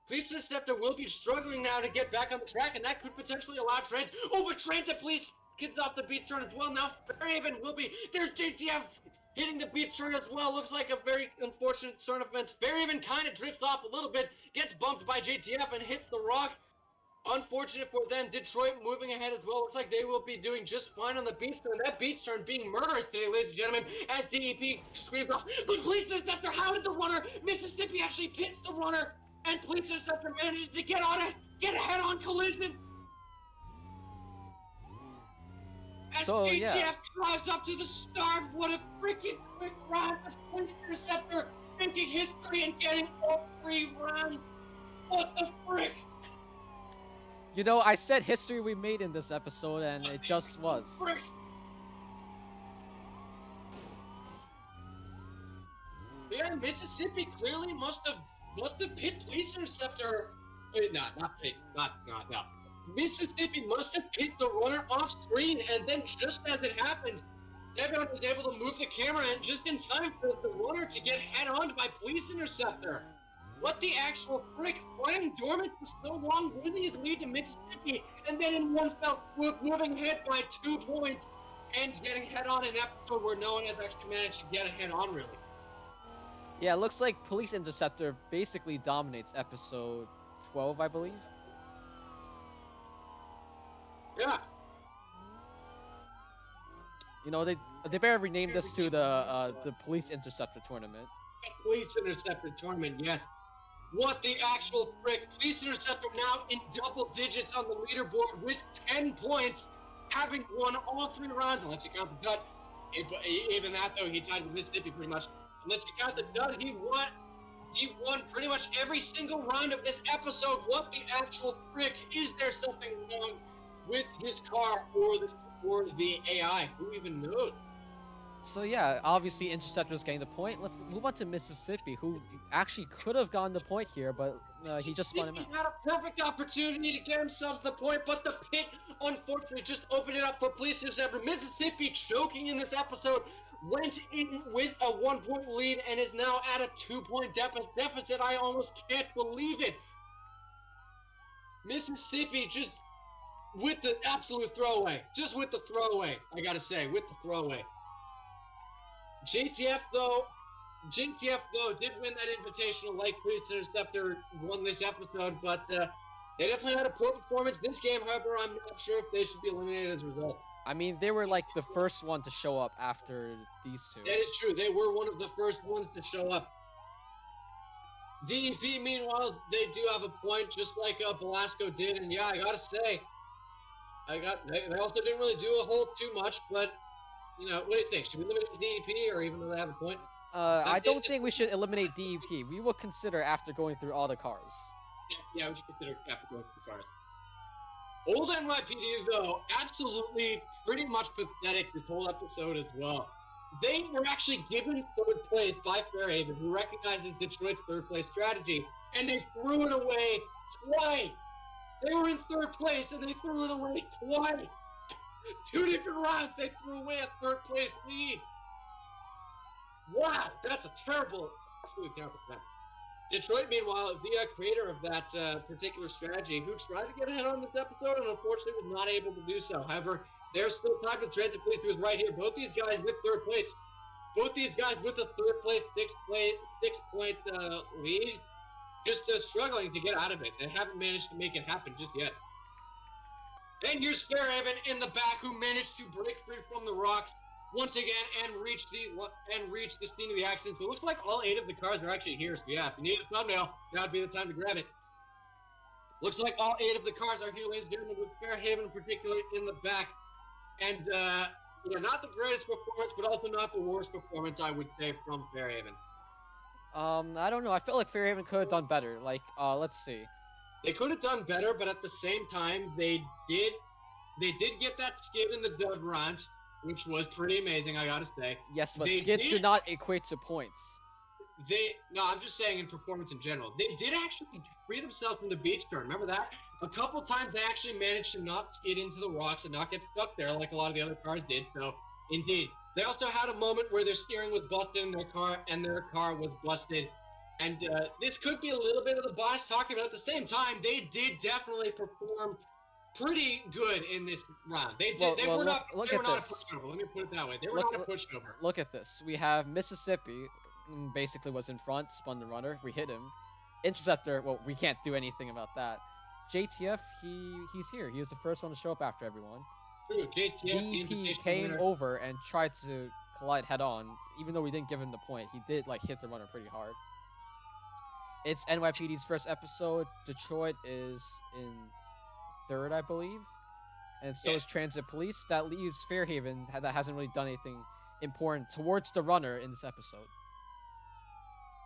Police Interceptor will be struggling now to get back on the track, and that could potentially allow Transit... Oh, but Transit Police gets off the beach turn as well. Now Fairhaven will be... There's JTF hitting the beach turn as well. Looks like a very unfortunate turn of events. Fairhaven kind of drifts off a little bit, gets bumped by JTF and hits the rock. Unfortunate for them. Detroit moving ahead as well. Looks like they will be doing just fine on the beach turn. That beach turn being murderous today, ladies and gentlemen, as DEP screams off, the Police Interceptor, how did the runner, Mississippi actually pits the runner, and Police Interceptor manages to get a head-on collision. As So, JTF yeah. drives up to the start. What a freaking quick run. The Police Interceptor making history and getting all three runs. What the frick? You know, I said history we made in this episode, and it just was. Frick. Yeah, Mississippi clearly must have pit Police Interceptor. No. Mississippi must have pit the runner off screen, and then just as it happened, Devion was able to move the camera in just in time for the runner to get head-on by Police Interceptor. What the actual frick? Flying dormant for so long, losing his lead to Mississippi, and then in one fell swoop, moving ahead by 2 points, and getting head-on in an episode where no one has actually managed to get a head-on, really. Yeah, it looks like Police Interceptor basically dominates episode 12, I believe. Yeah. You know, they better rename this to the Police Interceptor tournament. Police Interceptor tournament, yes. What the actual frick? Police Interceptor now in double digits on the leaderboard with 10 points, having won all 3 rounds. Unless you count the dud. Even that, though, he tied with Mississippi pretty much. Unless you count the dud, he won pretty much every single round of this episode. What the actual frick? Is there something wrong with his car or the AI? Who even knows? So yeah, obviously Interceptor's getting the point. Let's move on to Mississippi, who actually could have gotten the point here, but he just spun him out. He had a perfect opportunity to get themselves the point, but the pit, unfortunately, just opened it up for Police Interceptor. Mississippi choking in this episode went in with a 1-point lead and is now at a 2-point deficit. I almost can't believe it. Mississippi just with the absolute throwaway. Just with the throwaway, I gotta say, with the throwaway. JTF though did win that invitational like Police Interceptor won this episode, but they definitely had a poor performance this game. However, I'm not sure if they should be eliminated as a result. I mean, they were like the first one to show up after these two. That is true. They were one of the first ones to show up. DEP, meanwhile, they do have a point, just like Velasco did, and yeah, I gotta say, they also didn't really do a whole too much, but, you know, what do you think? Should we eliminate DEP, or even though they have a point? I don't think we should eliminate DEP. We will consider after going through all the cars. Yeah, we should consider after going through the cars. Old NYPD, though, absolutely pretty much pathetic this whole episode as well. They were actually given third place by Fairhaven, who recognizes Detroit's third place strategy, and they threw it away twice. They were in third place, and they threw it away twice. 2 different rounds, they threw away a third place lead. Wow, that's a terrible, absolutely terrible thing. Detroit, meanwhile, the creator of that particular strategy, who tried to get ahead on this episode and unfortunately was not able to do so. However, there's still time with Transit Police, who is right here. Both these guys with third place. Both these guys with a third place, 6-point lead. Just struggling to get out of it. They haven't managed to make it happen just yet. And here's Fairhaven in the back, who managed to break free from the rocks once again and reach the scene of the accident. So it looks like all 8 of the cars are actually here. So yeah, if you need a thumbnail, that would be the time to grab it. Looks like all 8 of the cars are here, ladies and gentlemen, with Fairhaven particularly in the back. And not the greatest performance, but also not the worst performance, I would say, from Fairhaven. I don't know. I feel like Fairhaven could have done better. Like, let's see. They could have done better, but at the same time, they did get that skid in the dud round, which was pretty amazing, I gotta say. Yes, but skids do not equate to points. No, I'm just saying in performance in general. They did actually free themselves from the beach turn. Remember that? A couple times they actually managed to not skid into the rocks and not get stuck there like a lot of the other cars did. So, indeed. They also had a moment where their steering was busted in their car was busted. And this could be a little bit of the boss talking, but at the same time, they did definitely perform pretty good in this round. They were not a pushover. Let me put it that way. They were not a pushover. Look at this. We have Mississippi, basically was in front, spun the runner. We hit him. Interceptor, well, we can't do anything about that. JTF, he's here. He was the first one to show up after everyone. True, JTF, DP came over and tried to collide head-on. Even though we didn't give him the point, he did hit the runner pretty hard. It's NYPD's first episode. Detroit is in 3rd, I believe. And so is Transit Police. That leaves Fairhaven, that hasn't really done anything important towards the runner in this episode.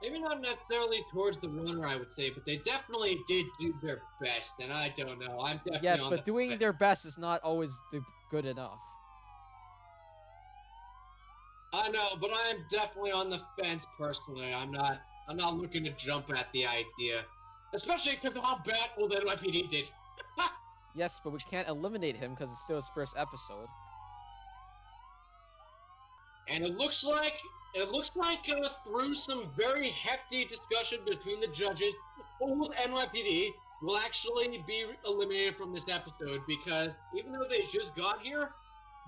Maybe not necessarily towards the runner, I would say, but they definitely did do their best, and I don't know. I'm definitely yes, but doing their best is not always good enough. I know, but I'm definitely on the fence personally. I'm not looking to jump at the idea, especially because of how bad old NYPD did. Yes, but we can't eliminate him because it's still his first episode. And it looks like through some very hefty discussion between the judges, old NYPD will actually be eliminated from this episode because even though they just got here,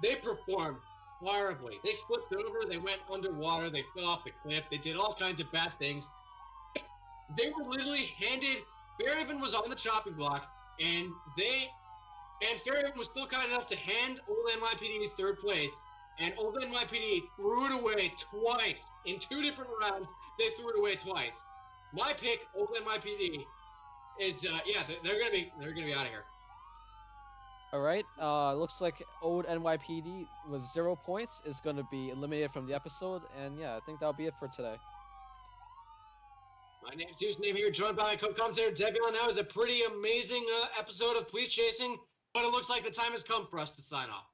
they performed horribly. They flipped over, they went underwater, they fell off the cliff, they did all kinds of bad things. They were literally handed. Fairhaven was on the chopping block, and Fairhaven was still kind enough to hand old NYPD 3rd place. And old NYPD threw it away twice. In 2 different rounds, they threw it away twice. My pick, old NYPD, is they're gonna be out of here. All right. Looks like old NYPD with 0 points is gonna be eliminated from the episode, and yeah, I think that'll be it for today. My name's UsernameHere, joined by my co-commentator Devion. That was a pretty amazing episode of Police Chasing, but it looks like the time has come for us to sign off.